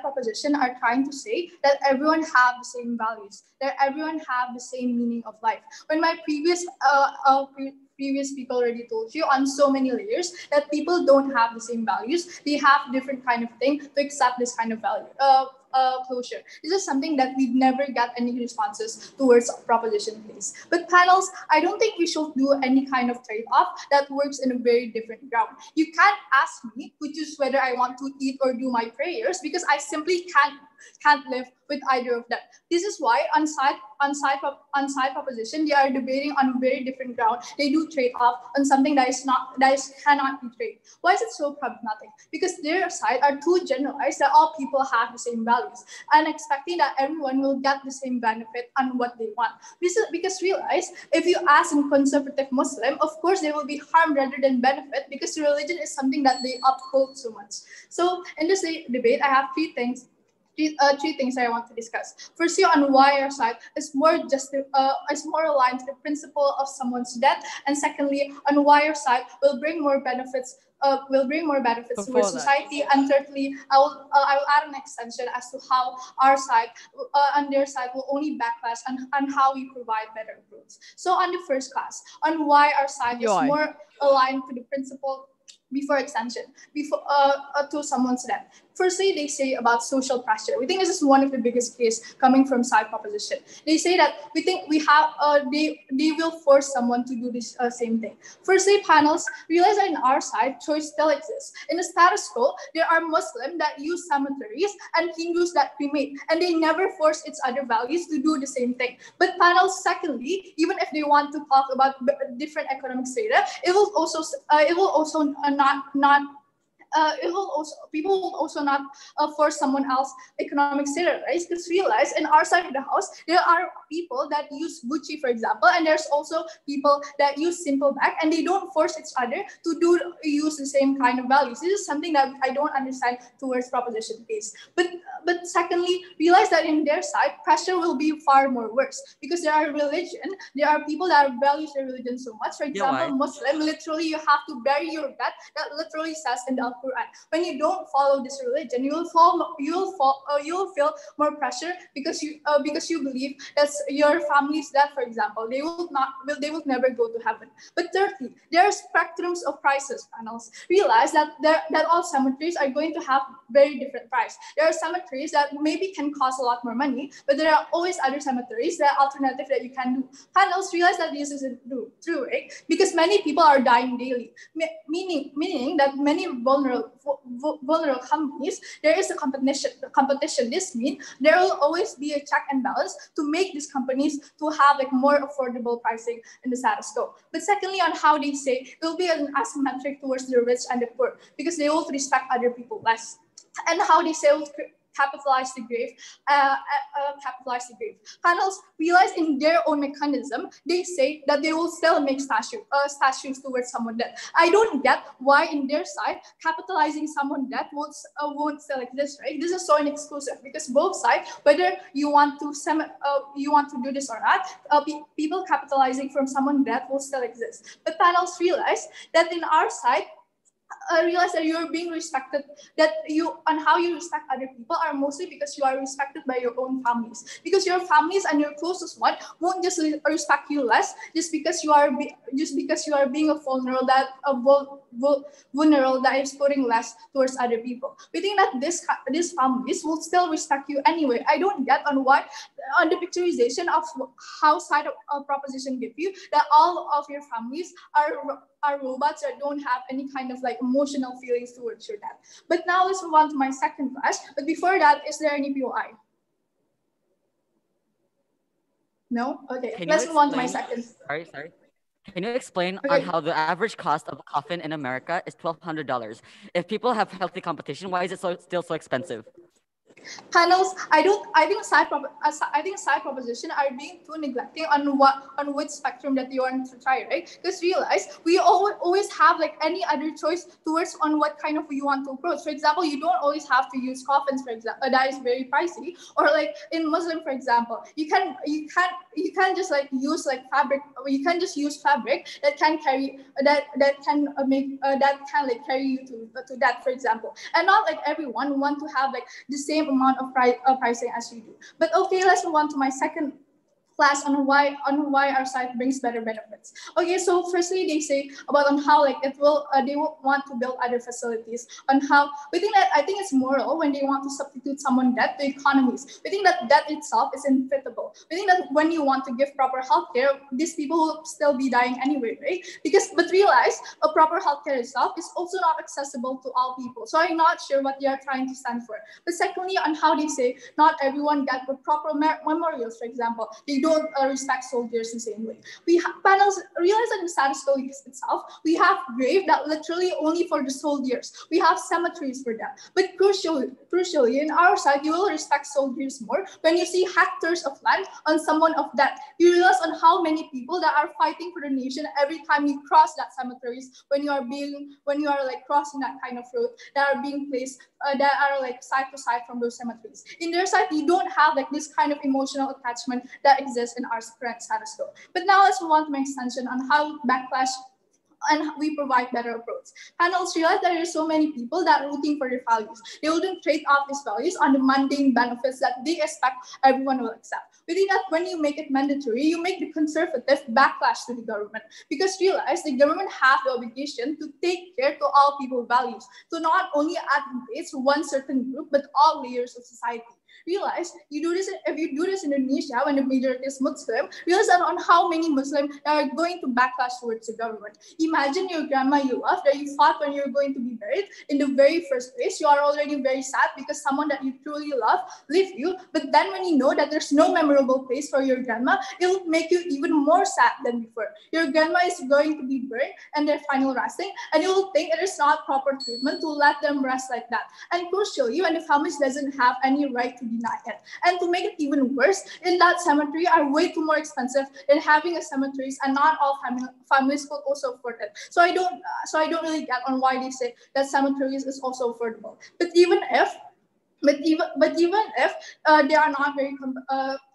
proposition are trying to say that everyone have the same values, that everyone have the same meaning of life. When my previous previous people already told you on so many layers, that people don't have the same values. They have different kind of thing to accept this kind of value. Closure. This is something that we never get any responses towards proposition place. But panels, I don't think we should do any kind of trade-off that works in a very different ground. You can't ask me to choose whether I want to eat or do my prayers, because I simply can't live with either of them. This is why on side proposition, they are debating on a very different ground. They do trade off on something that cannot be traded. Why is it so problematic? Because their side are too generalized that all people have the same values and expecting that everyone will get the same benefit on what they want. Because realize, if you ask a conservative Muslim, of course they will be harmed rather than benefit, because religion is something that they uphold so much. So in this debate, I have three things I want to discuss. Firstly, on why our side is more aligned to the principle of someone's death, and secondly, on why our side will bring more benefits. Towards society, and thirdly, I will add an extension as to how our side and their side will only backlash on how we provide better growth. So on the first class, on why our side is more aligned to the principle before extension, to someone's death. Firstly, they say about social pressure. We think this is one of the biggest case coming from side proposition. They say that we think they will force someone to do this same thing. Firstly, panels realize that in our side, choice still exists. In the status quo, there are Muslims that use cemeteries and Hindus that cremate, and they never force its other values to do the same thing. But panels, secondly, even if they want to talk about different economic data, people will also not force someone else economic status, right? Because realize in our side of the house, there are people that use Gucci, for example, and there's also people that use simple bag, and they don't force each other to use the same kind of values. This is something that I don't understand towards proposition base. But secondly, realize that in their side, pressure will be far more worse, because there are people that value their religion so much. For example, Muslim, literally you have to bury your dead. That literally says in the Quran. When you don't follow this religion, you will feel more pressure because you believe that your family's dead, for example. They will never go to heaven. But thirdly, there are spectrums of prices. Panels realize that all cemeteries are going to have very different price. There are cemeteries that maybe can cost a lot more money, but there are always other cemeteries that are alternative that you can do. Panels realize that this isn't true, right? Because many people are dying daily, meaning that many vulnerable companies, there is a competition. This means there will always be a check and balance to make these companies to have like more affordable pricing in the status quo. But secondly, on how they say there will be an asymmetric towards the rich and the poor, because they will respect other people less. And how they say capitalize the grave. Panels realize in their own mechanism, they say that they will still make statues towards someone dead. I don't get why in their side, capitalizing someone dead won't still exist, right? This is so inexclusive, because both sides, whether you want to do this or not, people capitalizing from someone dead will still exist. But panels realize that in our side, realize that you're being respected, that you and how you respect other people are mostly because you are respected by your own families, because your families and your closest one won't just respect you less just because you are being a vulnerable that is putting less towards other people. We think that these families will still respect you anyway. I don't get on the picturization of how side of proposition give you that all of your families are robots that don't have any kind of like emotional feelings towards your dad. But now let's move on to my second class. But before that, is there any POI? No? Okay, let's move on to my second. Sorry. Can you explain on how the average cost of a coffin in America is $1,200? If people have healthy competition, why is it still so expensive? Panels, I think side proposition are being too neglecting on which spectrum that you want to try, right? Because realize we always have like any other choice towards on what kind of you want to approach. For example, you don't always have to use coffins, for example, that is very pricey. Or like in Muslim, for example, you can just like use like fabric. You can just use fabric that can carry that can like carry you to that, for example. And not like everyone want to have like the same amount of pricing as you do. But okay, let's move on to my second class on why our site brings better benefits. Okay, so firstly they say about on how like it will they will want to build other facilities on how we think that I think it's moral when they want to substitute someone debt to economies. We think that debt itself is inevitable. We think that when you want to give proper healthcare, these people will still be dying anyway, right? But realize a proper healthcare itself is also not accessible to all people. So I'm not sure what they are trying to stand for. But secondly, on how they say not everyone get the proper memorials, for example, they don't respect soldiers the same way. Panels realize that in status quo itself, we have grave that literally only for the soldiers. We have cemeteries for them. But crucially, in our side, you will respect soldiers more when you see hectares of land on someone of that. You realize on how many people that are fighting for the nation every time you cross that cemeteries when you are like crossing that kind of road that are being placed that are like side to side from those cemeteries. In their side, you don't have like this kind of emotional attachment that exists in our current status quo. But now let's move on to my extension on how backlash and we provide better approach. Panels realize that there are so many people that are looking for their values. They wouldn't trade off these values on the mundane benefits that they expect everyone will accept. We think that when you make it mandatory, you make the conservative backlash to the government because realize the government has the obligation to take care to all people's values, to not only advocate one certain group, but all layers of society. Realize you do this if you do this in Indonesia when the majority is Muslim, realize that on how many Muslims are going to backlash towards the government. Imagine your grandma you love that you thought when you're going to be buried in the very first place, you are already very sad because someone that you truly love left you. But then when you know that there's no memorable place for your grandma, it will make you even more sad than before. Your grandma is going to be burned and their final resting, and you will think it is not proper treatment to let them rest like that. And crucially, when the family doesn't have any right to deny it. And to make it even worse, in that cemetery are way too more expensive than having a cemeteries, and not all families could also afford it. So I don't really get on why they say that cemeteries is also affordable. But even if they are not very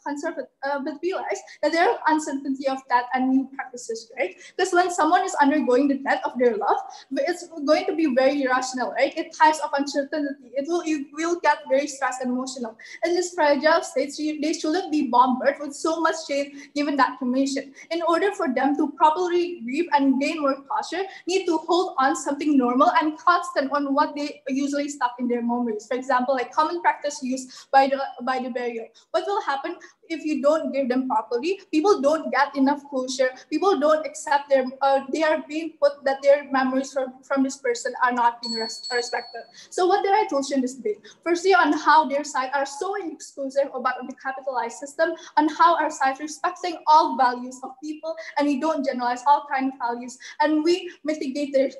conservative, but realize that there are uncertainty of that and new practices, right? Because when someone is undergoing the death of their love, it's going to be very irrational, right? It types of uncertainty. It will get very stressed and emotional. In this fragile state, they shouldn't be bombarded with so much shame given that cremation. In order for them to properly grieve and gain more closure, need to hold on something normal and constant on what they usually stuck in their memories. For example, like common practice used by the burial. What will happen if you don't give them properly? People don't get enough closure. People don't accept they are being put that their memories from this person are not being respected. So what did I told you in this debate? Firstly, on how their side are so exclusive about the capitalized system, on how our side respecting all values of people, and we don't generalize all kind of values, and we mitigate their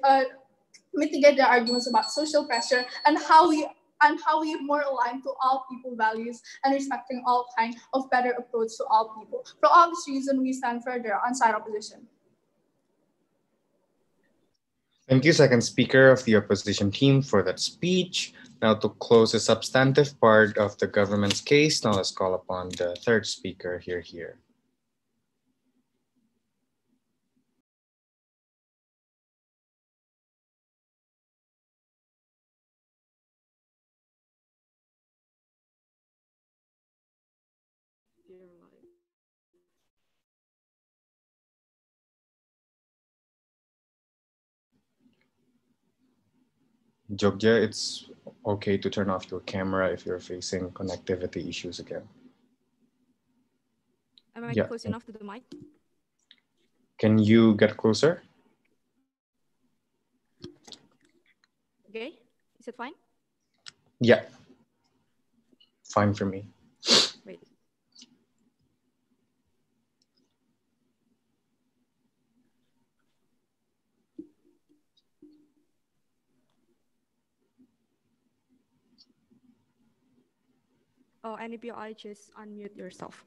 arguments about social pressure, and how we more aligned to all people values and respecting all kind of better approach to all people. For all this reason, we stand for the on-site opposition. Thank you, second speaker of the opposition team, for that speech. Now to close the substantive part of the government's case, now let's call upon the third speaker here. Jogja, it's okay to turn off your camera if you're facing connectivity issues again. Am I close enough to the mic? Can you get closer? Okay, is it fine? Yeah, fine for me. Wait. Oh, NPI, just unmute yourself.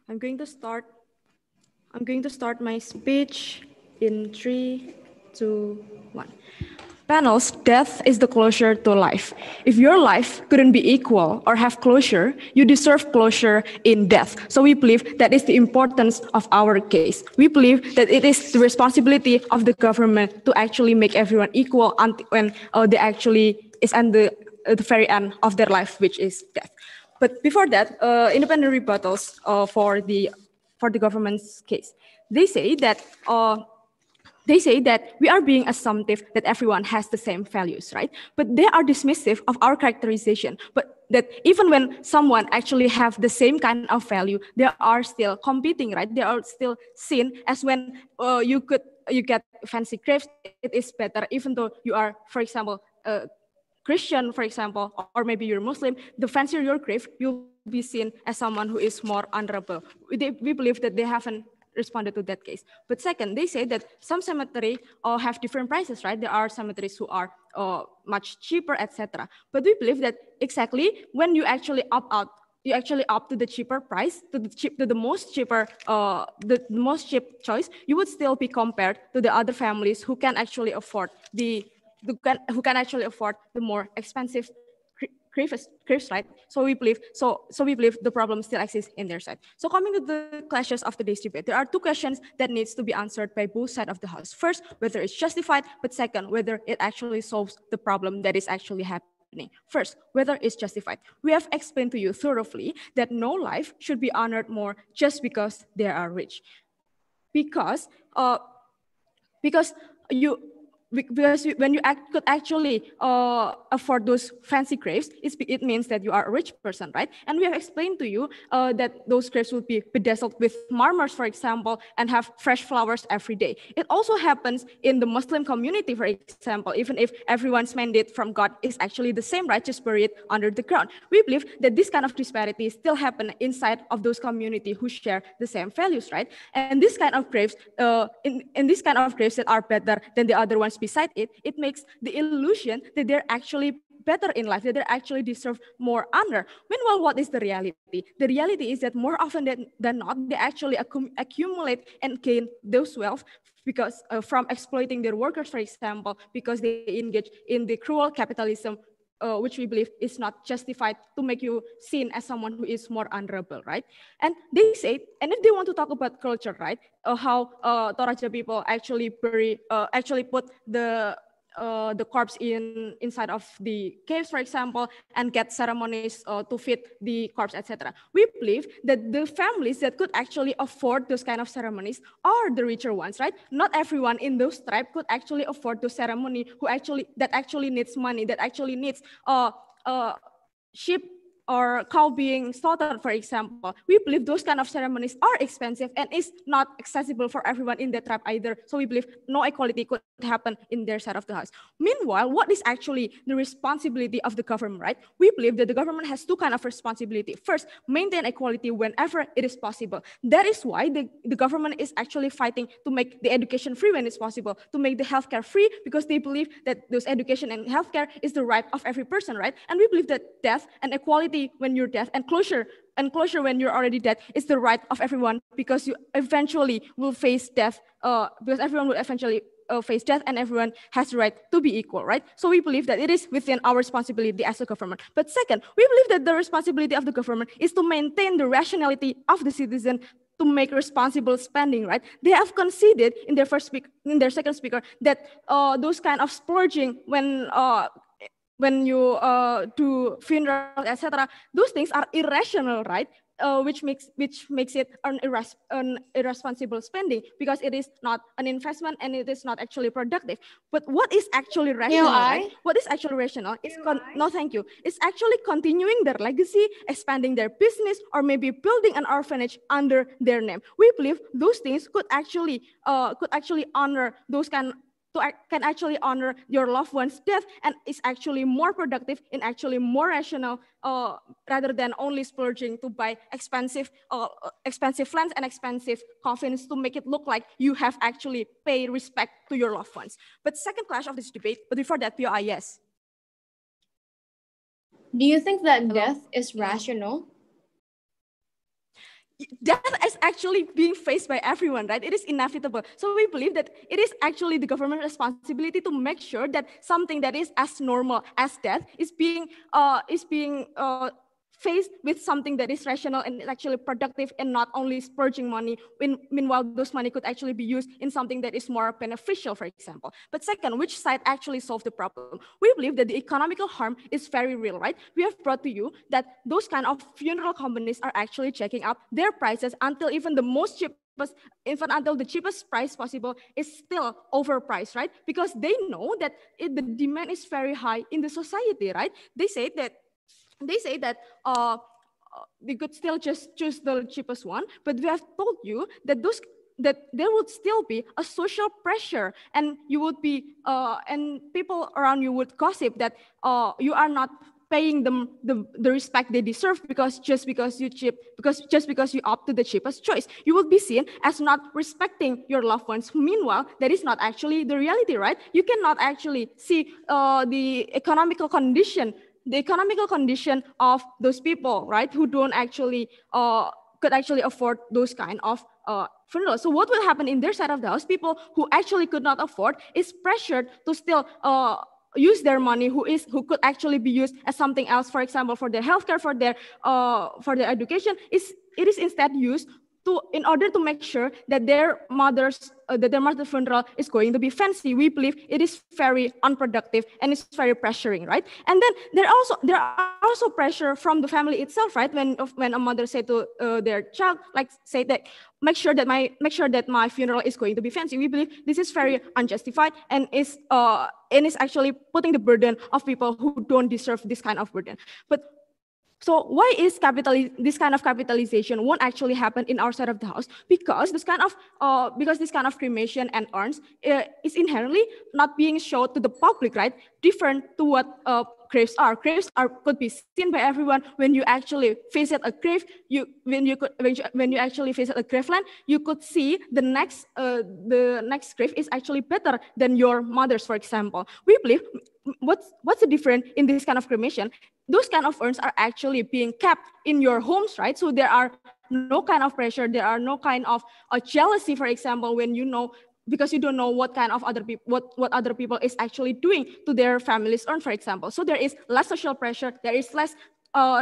I'm going to start my speech in 3, 2, 1. Panels, death is the closure to life. If your life couldn't be equal or have closure, you deserve closure in death. So we believe that is the importance of our case. We believe that it is the responsibility of the government to actually make everyone equal when they actually is at the very end of their life, which is death. But before that, independent rebuttals for the government's case. They say that we are being assumptive that everyone has the same values, right? But they are dismissive of our characterization. But that even when someone actually have the same kind of value, they are still competing, right? They are still seen as when you get fancy crafts, it is better, even though you are, for example, Christian, for example, or maybe you're Muslim, the fancier your grave, you'll be seen as someone who is more honorable. We believe that they haven't responded to that case. But second, they say that some cemetery have different prices, right? There are cemeteries who are much cheaper, etc. But we believe that exactly when you actually opt out, you actually opt to the cheaper price, to the most cheaper, the most cheap choice, you would still be compared to the other families who can actually afford who can actually afford the more expensive graves, right? So we believe the problem still exists in their side. So coming to the clashes of today's debate, there are two questions that needs to be answered by both sides of the house. First, whether it's justified, but second, whether it actually solves the problem that is actually happening. First, whether it's justified. We have explained to you thoroughly that no life should be honored more just because they are rich. Because you when you could actually afford those fancy graves, it means that you are a rich person, right? And we have explained to you that those graves will be bedazzled with marmors, for example, and have fresh flowers every day. It also happens in the Muslim community, for example, even if everyone's mandate from God is actually the same, right? Just buried under the ground. We believe that this kind of disparity still happen inside of those community who share the same values, right? And this kind of graves, in this kind of graves that are better than the other ones beside it, it makes the illusion that they're actually better in life, that they actually deserve more honor. Meanwhile, what is the reality? The reality is that more often than not, they actually accumulate and gain those wealth because from exploiting their workers, for example, because they engage in the cruel capitalism, which we believe is not justified to make you seen as someone who is more honorable, right? And they say, and if they want to talk about culture, right, how Toraja people actually actually put the corpse inside of the caves, for example, and get ceremonies to feed the corpse, etc. We believe that the families that could actually afford those kind of ceremonies are the richer ones, right? Not everyone in those tribes could actually afford the ceremony that actually needs money, that actually needs sheep or cow being slaughtered, for example. We believe those kind of ceremonies are expensive and is not accessible for everyone in the tribe either. So we believe no equality could happen in their side of the house. Meanwhile, what is actually the responsibility of the government, right? We believe that the government has two kinds of responsibility. First, maintain equality whenever it is possible. That is why the government is actually fighting to make the education free when it's possible, to make the healthcare free, because they believe that those education and healthcare is the right of every person, right? And we believe that death and equality when you're dead and closure when you're already dead is the right of everyone, because you eventually will face death, because everyone will eventually face death, and everyone has the right to be equal, right? So we believe that it is within our responsibility as a government. But second, we believe that the responsibility of the government is to maintain the rationality of the citizen, to make responsible spending, right? They have conceded in their second speaker that those kind of splurging when you do funerals, etc., those things are irrational, right? Which makes it an irresponsible spending, because it is not an investment and it is not actually productive. But what is actually rational, right? What is actually rational? No, thank you. It's actually continuing their legacy, expanding their business, or maybe building an orphanage under their name. We believe those things could actually honor those can actually honor your loved one's death, and is actually more productive and actually more rational, rather than only splurging to buy expensive lands and expensive coffins to make it look like you have actually paid respect to your loved ones. But second clash of this debate, but before that, POI, yes. Do you think that death is rational? death is actually being faced by everyone, right? It is inevitable. So we believe that it is actually the government responsibility to make sure that something that is as normal as death is being faced with something that is rational and actually productive and not only spurging money. Meanwhile, those money could actually be used in something that is more beneficial, for example. But second, which side actually solved the problem? We believe that the economical harm is very real, right? We have brought to you that those kind of funeral companies are actually checking up their prices until even the most cheapest, even until the cheapest price possible is still overpriced, right? Because they know that the demand is very high in the society, right? They say that they could still just choose the cheapest one, but we have told you that there would still be a social pressure, and you would be and people around you would gossip that you are not paying them the respect they deserve just because you opt to the cheapest choice. You will be seen as not respecting your loved ones. Meanwhile, that is not actually the reality, right? You cannot actually see the economical condition of those people, right, who don't actually could actually afford those kind of funerals. So what will happen in their side of the house? People who actually could not afford is pressured to still use their money, who could actually be used as something else, for example, for their healthcare, for their education. It is instead used in order to make sure that their mother's funeral is going to be fancy. We believe it is very unproductive and it's very pressuring, right? And then there are also pressure from the family itself, right? When a mother say to their child, like say that make sure that my funeral is going to be fancy. We believe this is very unjustified and is actually putting the burden of people who don't deserve this kind of burden. But so why is this kind of capitalization won't actually happen in our side of the house? Because this kind of cremation and urns is inherently not being shown to the public, right? Different to what graves are. Graves could be seen by everyone. When you actually visit a grave, when you actually visit a graveland, you could see the next grave is actually better than your mother's, for example. We believe what's the difference in this kind of cremation? Those kind of urns are actually being kept in your homes, right? So there are no kind of pressure, there are no kind of jealousy, for example, when because you don't know what kind of what other people is actually doing to their family's urn, for example. So there is less social pressure, there is less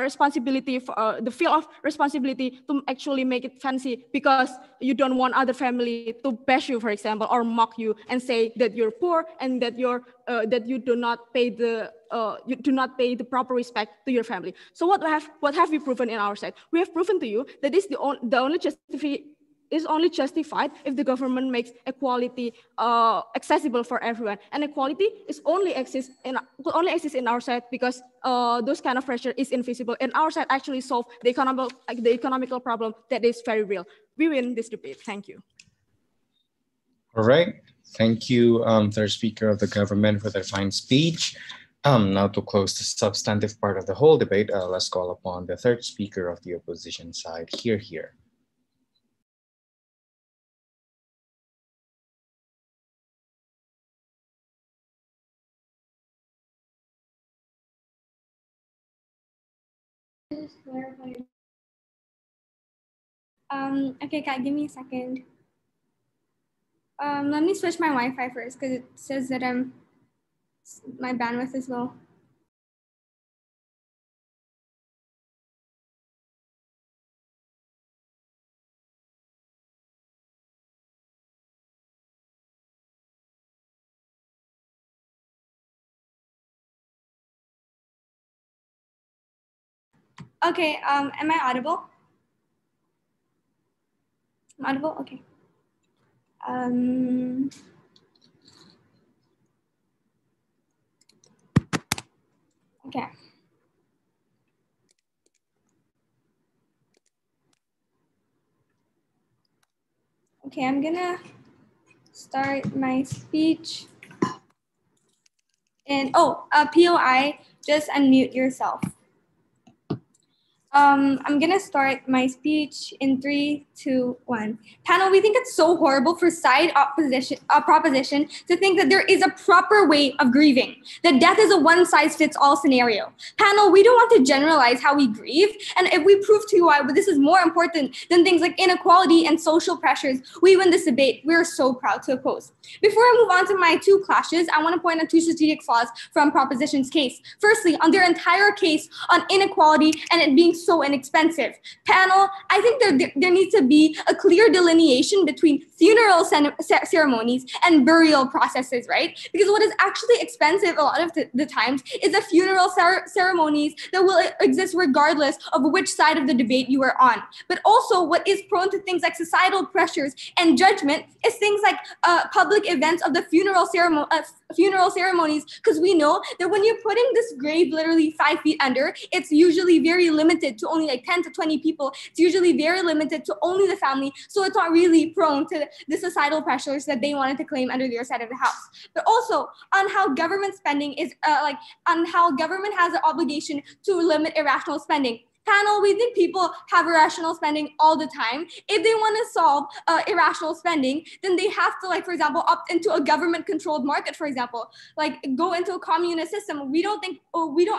responsibility for the feel of responsibility to actually make it fancy because you don't want other family to bash you, for example, or mock you and say that you're poor and that you do not pay the proper respect to your family. So what have we proven in our side? We have proven to you that is only justified if the government makes equality accessible for everyone, and equality only exists in our side because those kind of pressure is invisible, and our side actually solve the economical problem that is very real. We win this debate. Thank you. All right. Thank you, third speaker of the government, for their fine speech. Now to close the substantive part of the whole debate, let's call upon the third speaker of the opposition side. Here. Okay, Kak, give me a second. Let me switch my Wi-Fi first because it says that my bandwidth is low. Okay, am I audible? I'm audible? Okay. Okay. Okay, I'm gonna start my speech. And POI, just unmute yourself. I'm gonna start my speech in 3, 2, 1. Panel, we think it's so horrible for proposition to think that there is a proper way of grieving, that death is a one-size-fits-all scenario. Panel, we don't want to generalize how we grieve, and if we prove to you why this is more important than things like inequality and social pressures, we win this debate. We're so proud to oppose. Before I move on to my two clashes, I want to point out two strategic flaws from proposition's case. Firstly, on their entire case on inequality and it being so inexpensive. Panel, I think there needs to be a clear delineation between funeral ceremonies and burial processes, right? Because what is actually expensive a lot of the times is the funeral ceremonies that will exist regardless of which side of the debate you are on. But also what is prone to things like societal pressures and judgment is things like public events of the funeral ceremonies, because we know that when you're putting this grave literally 5 feet under, it's usually very limited to only like 10 to 20 people. It's usually very limited to only the family. So it's not really prone to the societal pressures that they wanted to claim under their side of the house. But also on how government spending is on how government has an obligation to limit irrational spending. Panel, we think people have irrational spending all the time. If they want to solve irrational spending, then they have to, like, for example, opt into a government-controlled market, for example, like go into a communist system. We don't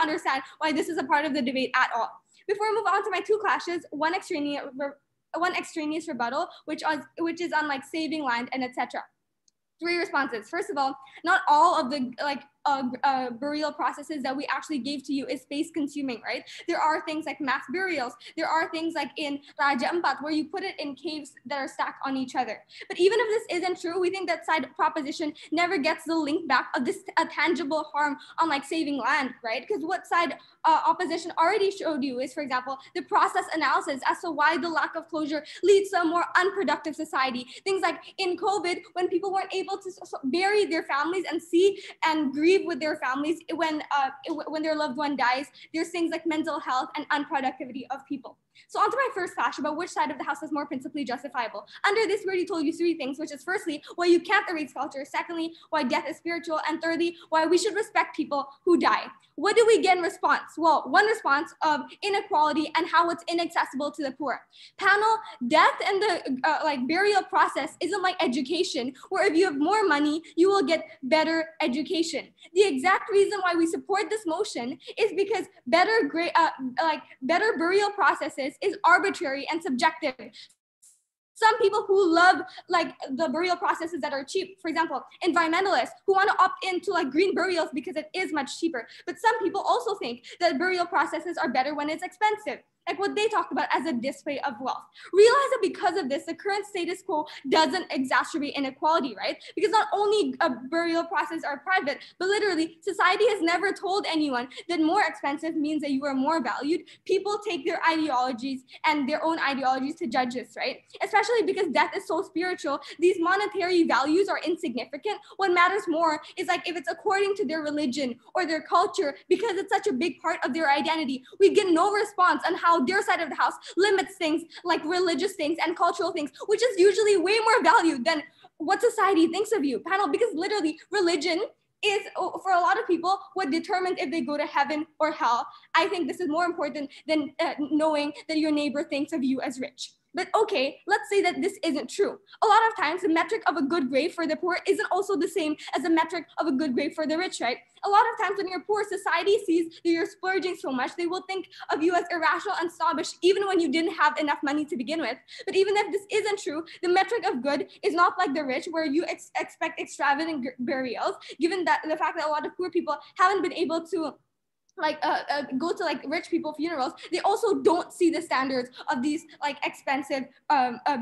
understand why this is a part of the debate at all. Before I move on to my two clashes, one extraneous rebuttal, which is on like saving land and etc. 3 responses. First of all, not all of the burial processes that we actually gave to you is space consuming, right? There are things like mass burials. There are things like in Raja Ampat where you put it in caves that are stacked on each other. But even if this isn't true, we think that side proposition never gets the link back of this tangible harm on like saving land, right? Because what side opposition already showed you is, for example, the process analysis as to why the lack of closure leads to a more unproductive society. Things like in COVID, when people weren't able to bury their families and see and grieve with their families when their loved one dies, there's things like mental health and unproductivity of people. So on to my first flash about which side of the house is more principally justifiable. Under this, we already told you 3 things, which is firstly, why you can't erase culture. Secondly, why death is spiritual. And thirdly, why we should respect people who die. What do we get in response? Well, one response of inequality and how it's inaccessible to the poor. Panel, death and the burial process isn't like education, where if you have more money, you will get better education. The exact reason why we support this motion is because better burial processes is arbitrary and subjective. Some people who love like the burial processes that are cheap, for example, environmentalists who want to opt into like green burials because it is much cheaper. But some people also think that burial processes are better when it's expensive, like what they talk about as a display of wealth. Realize that because of this, the current status quo doesn't exacerbate inequality, right? Because not only burial processes are private, but literally society has never told anyone that more expensive means that you are more valued. People take their ideologies and their own ideologies to judge this, right? Especially because death is so spiritual, these monetary values are insignificant. What matters more is like if it's according to their religion or their culture, because it's such a big part of their identity. We get no response on how their side of the house limits things like religious things and cultural things, which is usually way more valued than what society thinks of you. Panel, because literally religion is, for a lot of people, what determines if they go to heaven or hell. I think this is more important than knowing that your neighbor thinks of you as rich. But okay, let's say that this isn't true. A lot of times the metric of a good grave for the poor isn't also the same as the metric of a good grave for the rich, right? A lot of times when you're poor, society sees that you're splurging so much, they will think of you as irrational and snobbish, even when you didn't have enough money to begin with. But even if this isn't true, the metric of good is not like the rich, where you expect extravagant burials, given that the fact that a lot of poor people haven't been able to go to like rich people funerals. They also don't see the standards of these like expensive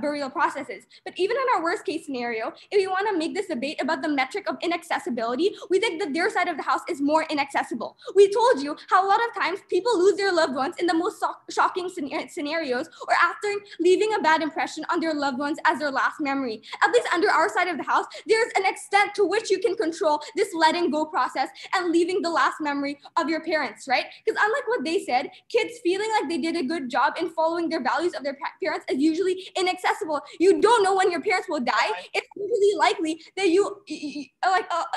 burial processes. But even in our worst case scenario, if you want to make this debate about the metric of inaccessibility, we think that their side of the house is more inaccessible. We told you how a lot of times people lose their loved ones in the most shocking scenarios, or after leaving a bad impression on their loved ones as their last memory. At least under our side of the house, there's an extent to which you can control this letting go process and leaving the last memory of your parents parents, right? Because unlike what they said, kids feeling like they did a good job in following their values of their parents is usually inaccessible. You don't know when your parents will die. It's usually likely that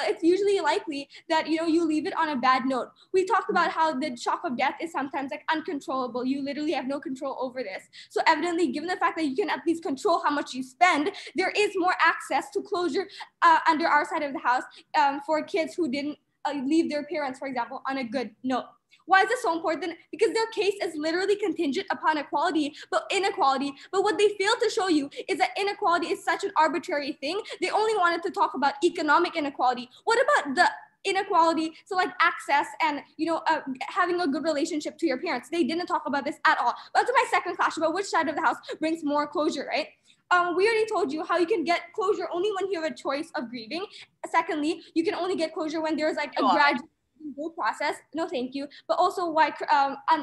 it's usually likely that you leave it on a bad note. We talked about how the shock of death is sometimes like uncontrollable. You literally have no control over this. So evidently, given the fact that you can at least control how much you spend, there is more access to closure under our side of the house for kids who didn't leave their parents, for example, on a good note. Why is this so important? Because their case is literally contingent upon inequality. But what they fail to show you is that inequality is such an arbitrary thing. They only wanted to talk about economic inequality. What about the inequality, so like access and having a good relationship to your parents? They didn't talk about this at all. But to my second clash about which side of the house brings more closure, right? We already told you how you can get closure only when you have a choice of grieving. Secondly, you can only get closure when there's like a gradual process. No, thank you. But also why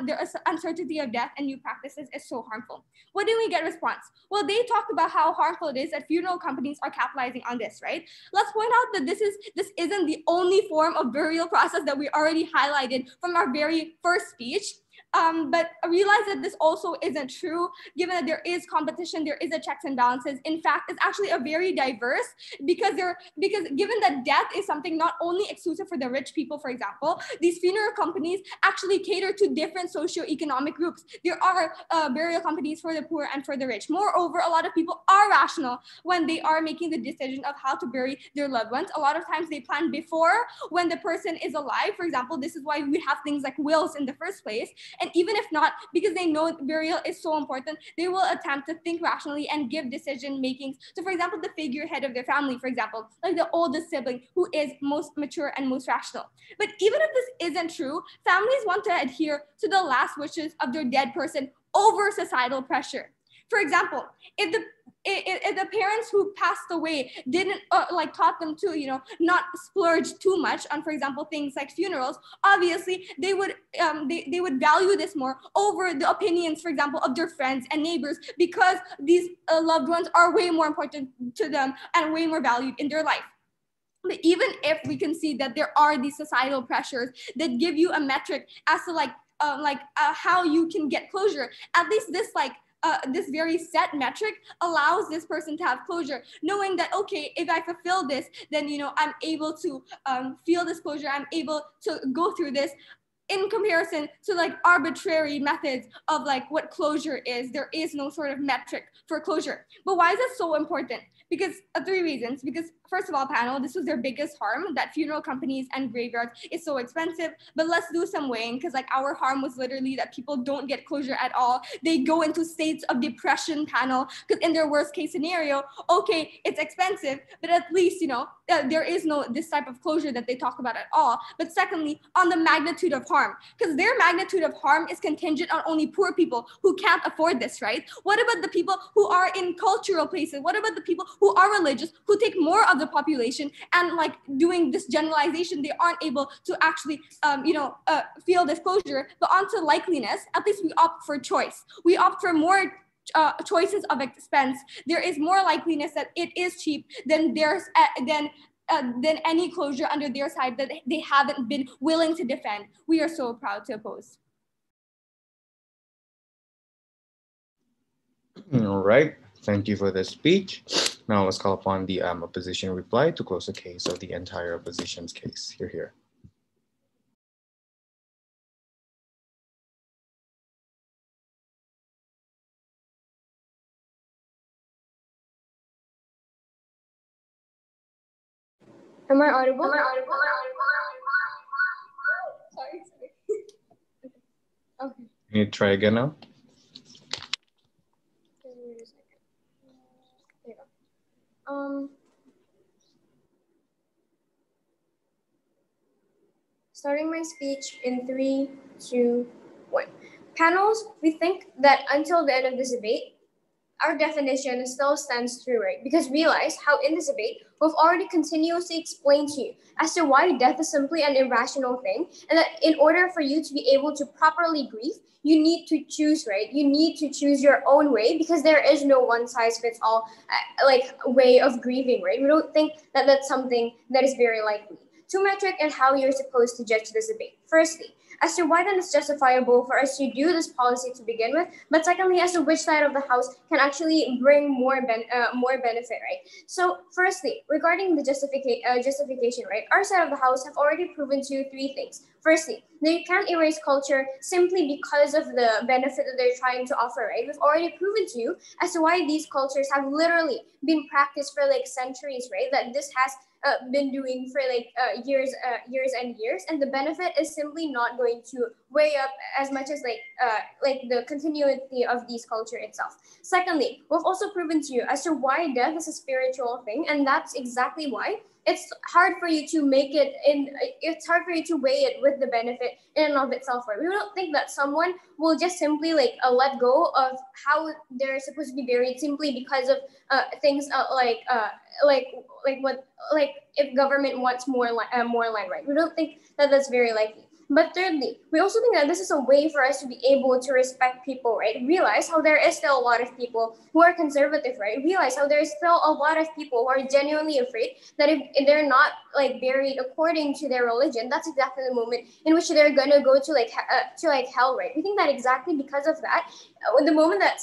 there is uncertainty of death and new practices is so harmful. What do we get response? Well, they talked about how harmful it is that funeral companies are capitalizing on this, right? Let's point out that this isn't the only form of burial process that we already highlighted from our very first speech. But I realize that this also isn't true, given that there is competition, there is a checks and balances. In fact, it's actually a very diverse because given that death is something not only exclusive for the rich people, for example, these funeral companies actually cater to different socioeconomic groups. There are burial companies for the poor and for the rich. Moreover, a lot of people are rational when they are making the decision of how to bury their loved ones. A lot of times they plan before when the person is alive. For example, this is why we have things like wills in the first place. And even if not, because they know burial is so important, they will attempt to think rationally and give decision makings. So for example, the figurehead of their family, for example, like the oldest sibling who is most mature and most rational. But even if this isn't true, families want to adhere to the last wishes of their dead person over societal pressure. For example, if the parents who passed away didn't taught them to not splurge too much on, for example, things like funerals, obviously they would value this more over the opinions, for example, of their friends and neighbors, because these loved ones are way more important to them and way more valued in their life. But even if we can see that there are these societal pressures that give you a metric as to how you can get closure, at least this very set metric allows this person to have closure, knowing that, okay, if I fulfill this, then I'm able to feel this closure, I'm able to go through this. In comparison to like arbitrary methods of like what closure is, there is no sort of metric for closure. But why is this so important? Because 3 reasons. Because first of all, panel, this was their biggest harm, that funeral companies and graveyards is so expensive. But let's do some weighing, because like our harm was literally that people don't get closure at all. They go into states of depression, panel, because in their worst case scenario, okay, it's expensive, but at least there is no this type of closure that they talk about at all. But secondly, on the magnitude of harm, because their magnitude of harm is contingent on only poor people who can't afford this, right? What about the people who are in cultural places? What about the people who are religious, who take more of the population, and like doing this generalization, they aren't able to actually feel this closure. But onto likeliness, at least we opt for choice. We opt for more choices of expense. There is more likeliness that it is cheap than any closure under their side that they haven't been willing to defend. We are so proud to oppose. All right, thank you for the speech. Now let's call upon the opposition reply to close the case of the entire opposition's case. Here. Am I audible? Sorry. Okay. Can you try again now? Wait a second. There you go. Starting my speech in 3, 2, 1. Panels, we think that until the end of this debate, our definition still stands true, right? Because realize how in this debate, we've already continuously explained to you as to why death is simply an irrational thing, and that in order for you to be able to properly grieve, you need to choose, right? You need to choose your own way, because there is no one size fits all way of grieving, right? We don't think that that's something that is very likely. 2 metric and how you're supposed to judge this debate. Firstly, as to why then it's justifiable for us to do this policy to begin with, but secondly, as to which side of the house can actually bring more benefit, right? So firstly, regarding the justification, right, our side of the house have already proven to three things. Firstly, they can't erase culture simply because of the benefit that they're trying to offer, right? We've already proven to you as to why these cultures have literally been practiced for like centuries, right? That this has been doing for like years and years, and the benefit is simply not going to weigh up as much as like the continuity of these culture itself. Secondly, we've also proven to you as to why death is a spiritual thing, and that's exactly why it's hard for you to make it in. It's hard for you to weigh it with the benefit in and of itself. Right? We don't think that someone will just simply like let go of how they're supposed to be buried simply because of things like if government wants more land, right? We don't think that that's very likely. But thirdly, we also think that this is a way for us to be able to respect people, right? Realize how there is still a lot of people who are conservative, right? Realize how there is still a lot of people who are genuinely afraid that if they're not like buried according to their religion, that's exactly the moment in which they're gonna go to like hell, right? We think that exactly because of that, the moment that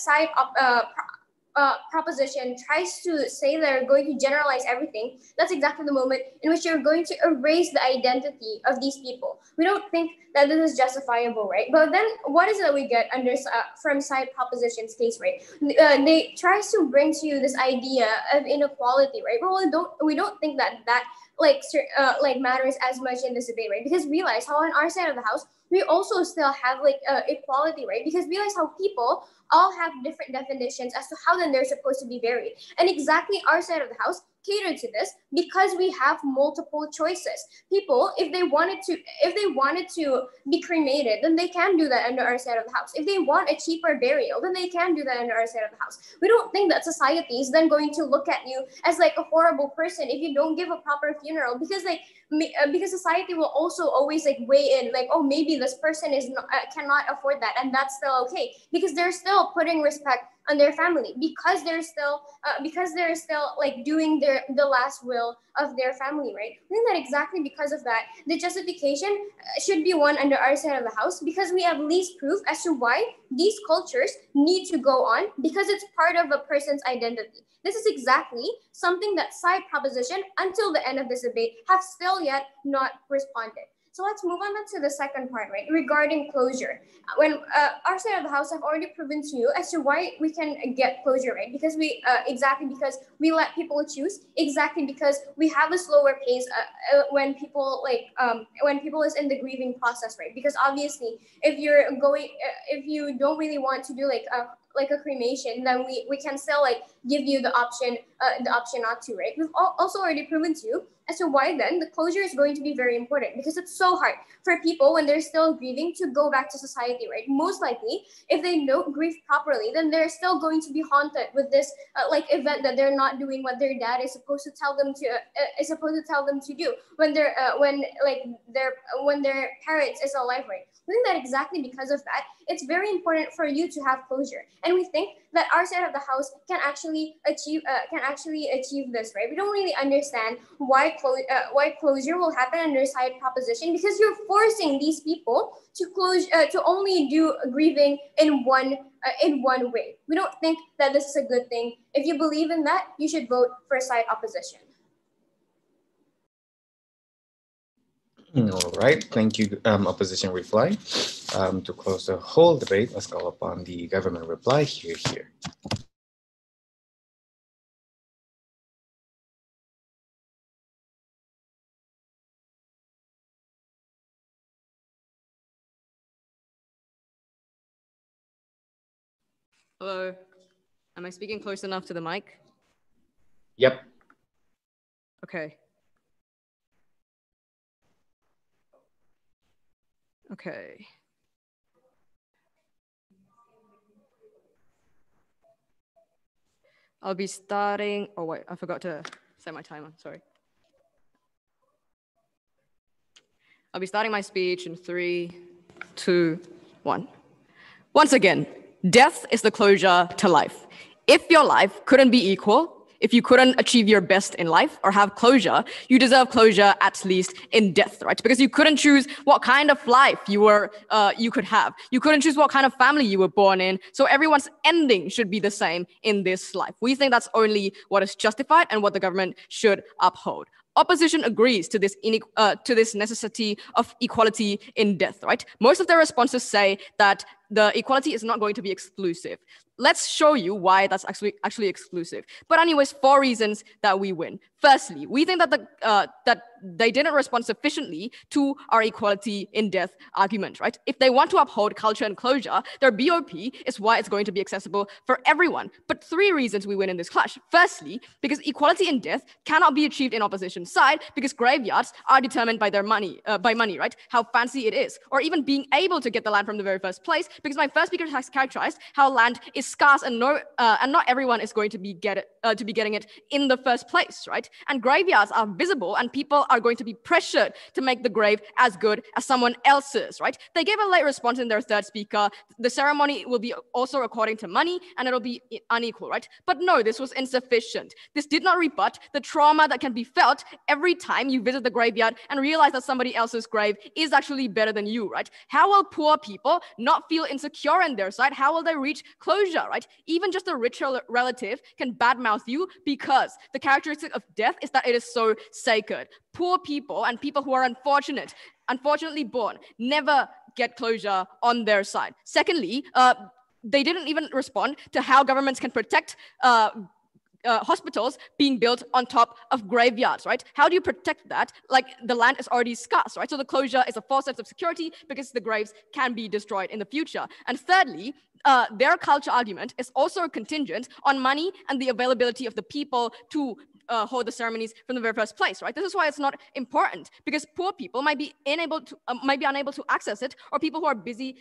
proposition tries to say they're going to generalize everything, that's exactly the moment in which you're going to erase the identity of these people. We don't think that this is justifiable, right? But then what is it that we get under from side proposition's case, right? They tries to bring to you this idea of inequality, right? But we don't think that like matters as much in this debate, right? Because realize how on our side of the house we also still have like equality, right? Because realize how people all have different definitions as to how then they're supposed to be buried. And exactly our side of the house catered to this because we have multiple choices. People, if they wanted to be cremated, then they can do that under our side of the house. If they want a cheaper burial, then they can do that under our side of the house. We don't think that society is then going to look at you as like a horrible person if you don't give a proper funeral, because because society will also always like weigh in like, oh, maybe this person is not, cannot afford that, and that's still okay because they're still putting respect on their family, because they're still like doing the last will of their family, right? I think that exactly because of that, the justification should be one under our side of the house, because we have least proof as to why these cultures need to go on, because it's part of a person's identity. This is exactly something that side proposition, until the end of this debate, have still yet not responded. So let's move on to the second part, right? Regarding closure. When our side of the house have already proven to you as to why we can get closure, right? Because exactly because we let people choose, exactly because we have a slower pace when people is in the grieving process, right? Because obviously, if you don't really want to do like a cremation, then we can still like give you the option not to, right? We've also already proven to you as to why then the closure is going to be very important, because it's so hard for people when they're still grieving to go back to society, right? Most likely, if they don't grieve properly, then they're still going to be haunted with this event that they're not doing what their dad is supposed to tell them to do when their parents is alive, right? I think that exactly because of that, it's very important for you to have closure, and we think that our side of the house can actually achieve this, right? We don't really understand why closure will happen under side proposition, because you're forcing these people to only do grieving in one way. We don't think that this is a good thing. If you believe in that, you should vote for side opposition. All right, thank you, opposition reply. To close the whole debate, let's call upon the government reply here. Hello, am I speaking close enough to the mic? Yep. Okay. Okay. I'll be starting, oh wait, I forgot to set my timer, sorry. I'll be starting my speech in 3, 2, 1. Once again, death is the closure to life. If your life couldn't be equal, If you couldn't achieve your best in life or have closure, you deserve closure at least in death, right? Because you couldn't choose what kind of life you could have. You couldn't choose what kind of family you were born in. So everyone's ending should be the same in this life. We think that's only what is justified and what the government should uphold. Opposition agrees to this necessity of equality in death, right? Most of their responses say that the equality is not going to be exclusive. Let's show you why that's actually exclusive. But anyways, 4 reasons that we win. Firstly, we think that that they didn't respond sufficiently to our equality in death argument, right? If they want to uphold culture and closure, their BOP is why it's going to be accessible for everyone. But 3 reasons we win in this clash. Firstly, because equality in death cannot be achieved in opposition side because graveyards are determined by their money, right? How fancy it is, or even being able to get the land from the very first place. Because my first speaker has characterized how land is scarce and not everyone is going to be getting it in the first place, right? And graveyards are visible and people are going to be pressured to make the grave as good as someone else's, right? They gave a late response in their third speaker. The ceremony will be also according to money and it'll be unequal, right? But no, this was insufficient. This did not rebut the trauma that can be felt every time you visit the graveyard and realize that somebody else's grave is actually better than you, right? How will poor people not feel insecure in their side? How will they reach closure, right? Even just a rich relative can badmouth you because the characteristic of death is that it is so sacred. Poor people and people who are unfortunately born, never get closure on their side. Secondly, they didn't even respond to how governments can protect hospitals being built on top of graveyards, right? How do you protect that? Like the land is already scarce, right? So the closure is a false sense of security because the graves can be destroyed in the future. And thirdly, their culture argument is also contingent on money and the availability of the people to hold the ceremonies from the very first place, right? This is why it's not important because poor people might be unable to access it, or people who are busy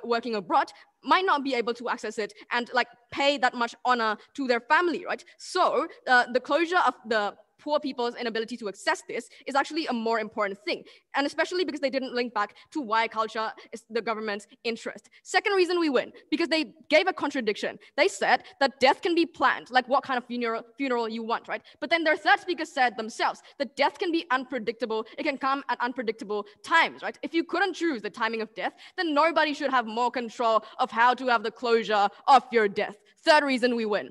working abroad might not be able to access it and like pay that much honor to their family, right? So the closure of the poor people's inability to access this is actually a more important thing. And especially because they didn't link back to why culture is the government's interest. Second reason we win, because they gave a contradiction. They said that death can be planned, like what kind of funeral you want, right? But then their third speaker said themselves that death can be unpredictable. It can come at unpredictable times, right? If you couldn't choose the timing of death, then nobody should have more control of how to have the closure of your death. Third reason we win.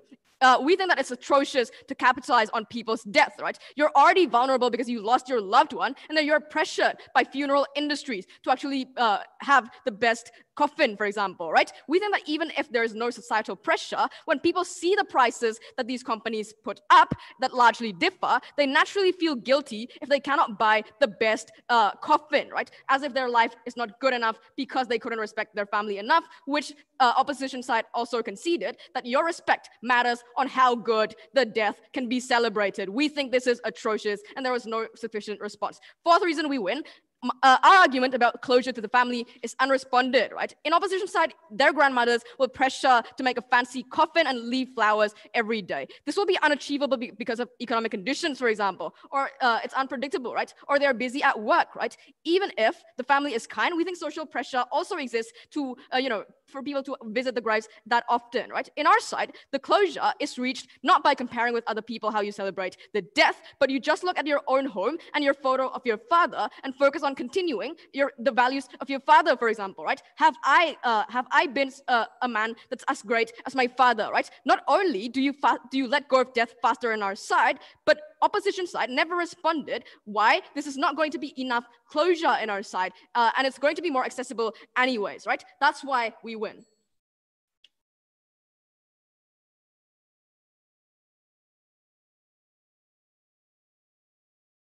We think that it's atrocious to capitalize on people's death, right? You're already vulnerable because you lost your loved one, and then you're pressured by funeral industries to actually have the best coffin, for example, right? We think that even if there is no societal pressure, when people see the prices that these companies put up that largely differ, they naturally feel guilty if they cannot buy the best coffin, right? As if their life is not good enough because they couldn't respect their family enough, which opposition side also conceded that your respect matters on how good the death can be celebrated. We think this is atrocious and there was no sufficient response. Fourth reason we win. Our argument about closure to the family is unresponded, right? In opposition side, their grandmothers will pressure to make a fancy coffin and leave flowers every day. This will be unachievable because of economic conditions, for example, or it's unpredictable, right? Or they're busy at work, right? Even if the family is kind, we think social pressure also exists to, for people to visit the graves that often, right? In our side, the closure is reached not by comparing with other people how you celebrate the death, but you just look at your own home and your photo of your father and focus on continuing the values of your father, for example, right? Have I been a man that's as great as my father, right? Not only do you let go of death faster on our side, but opposition side never responded why this is not going to be enough closure in our side, and it's going to be more accessible anyways, right? That's why we win.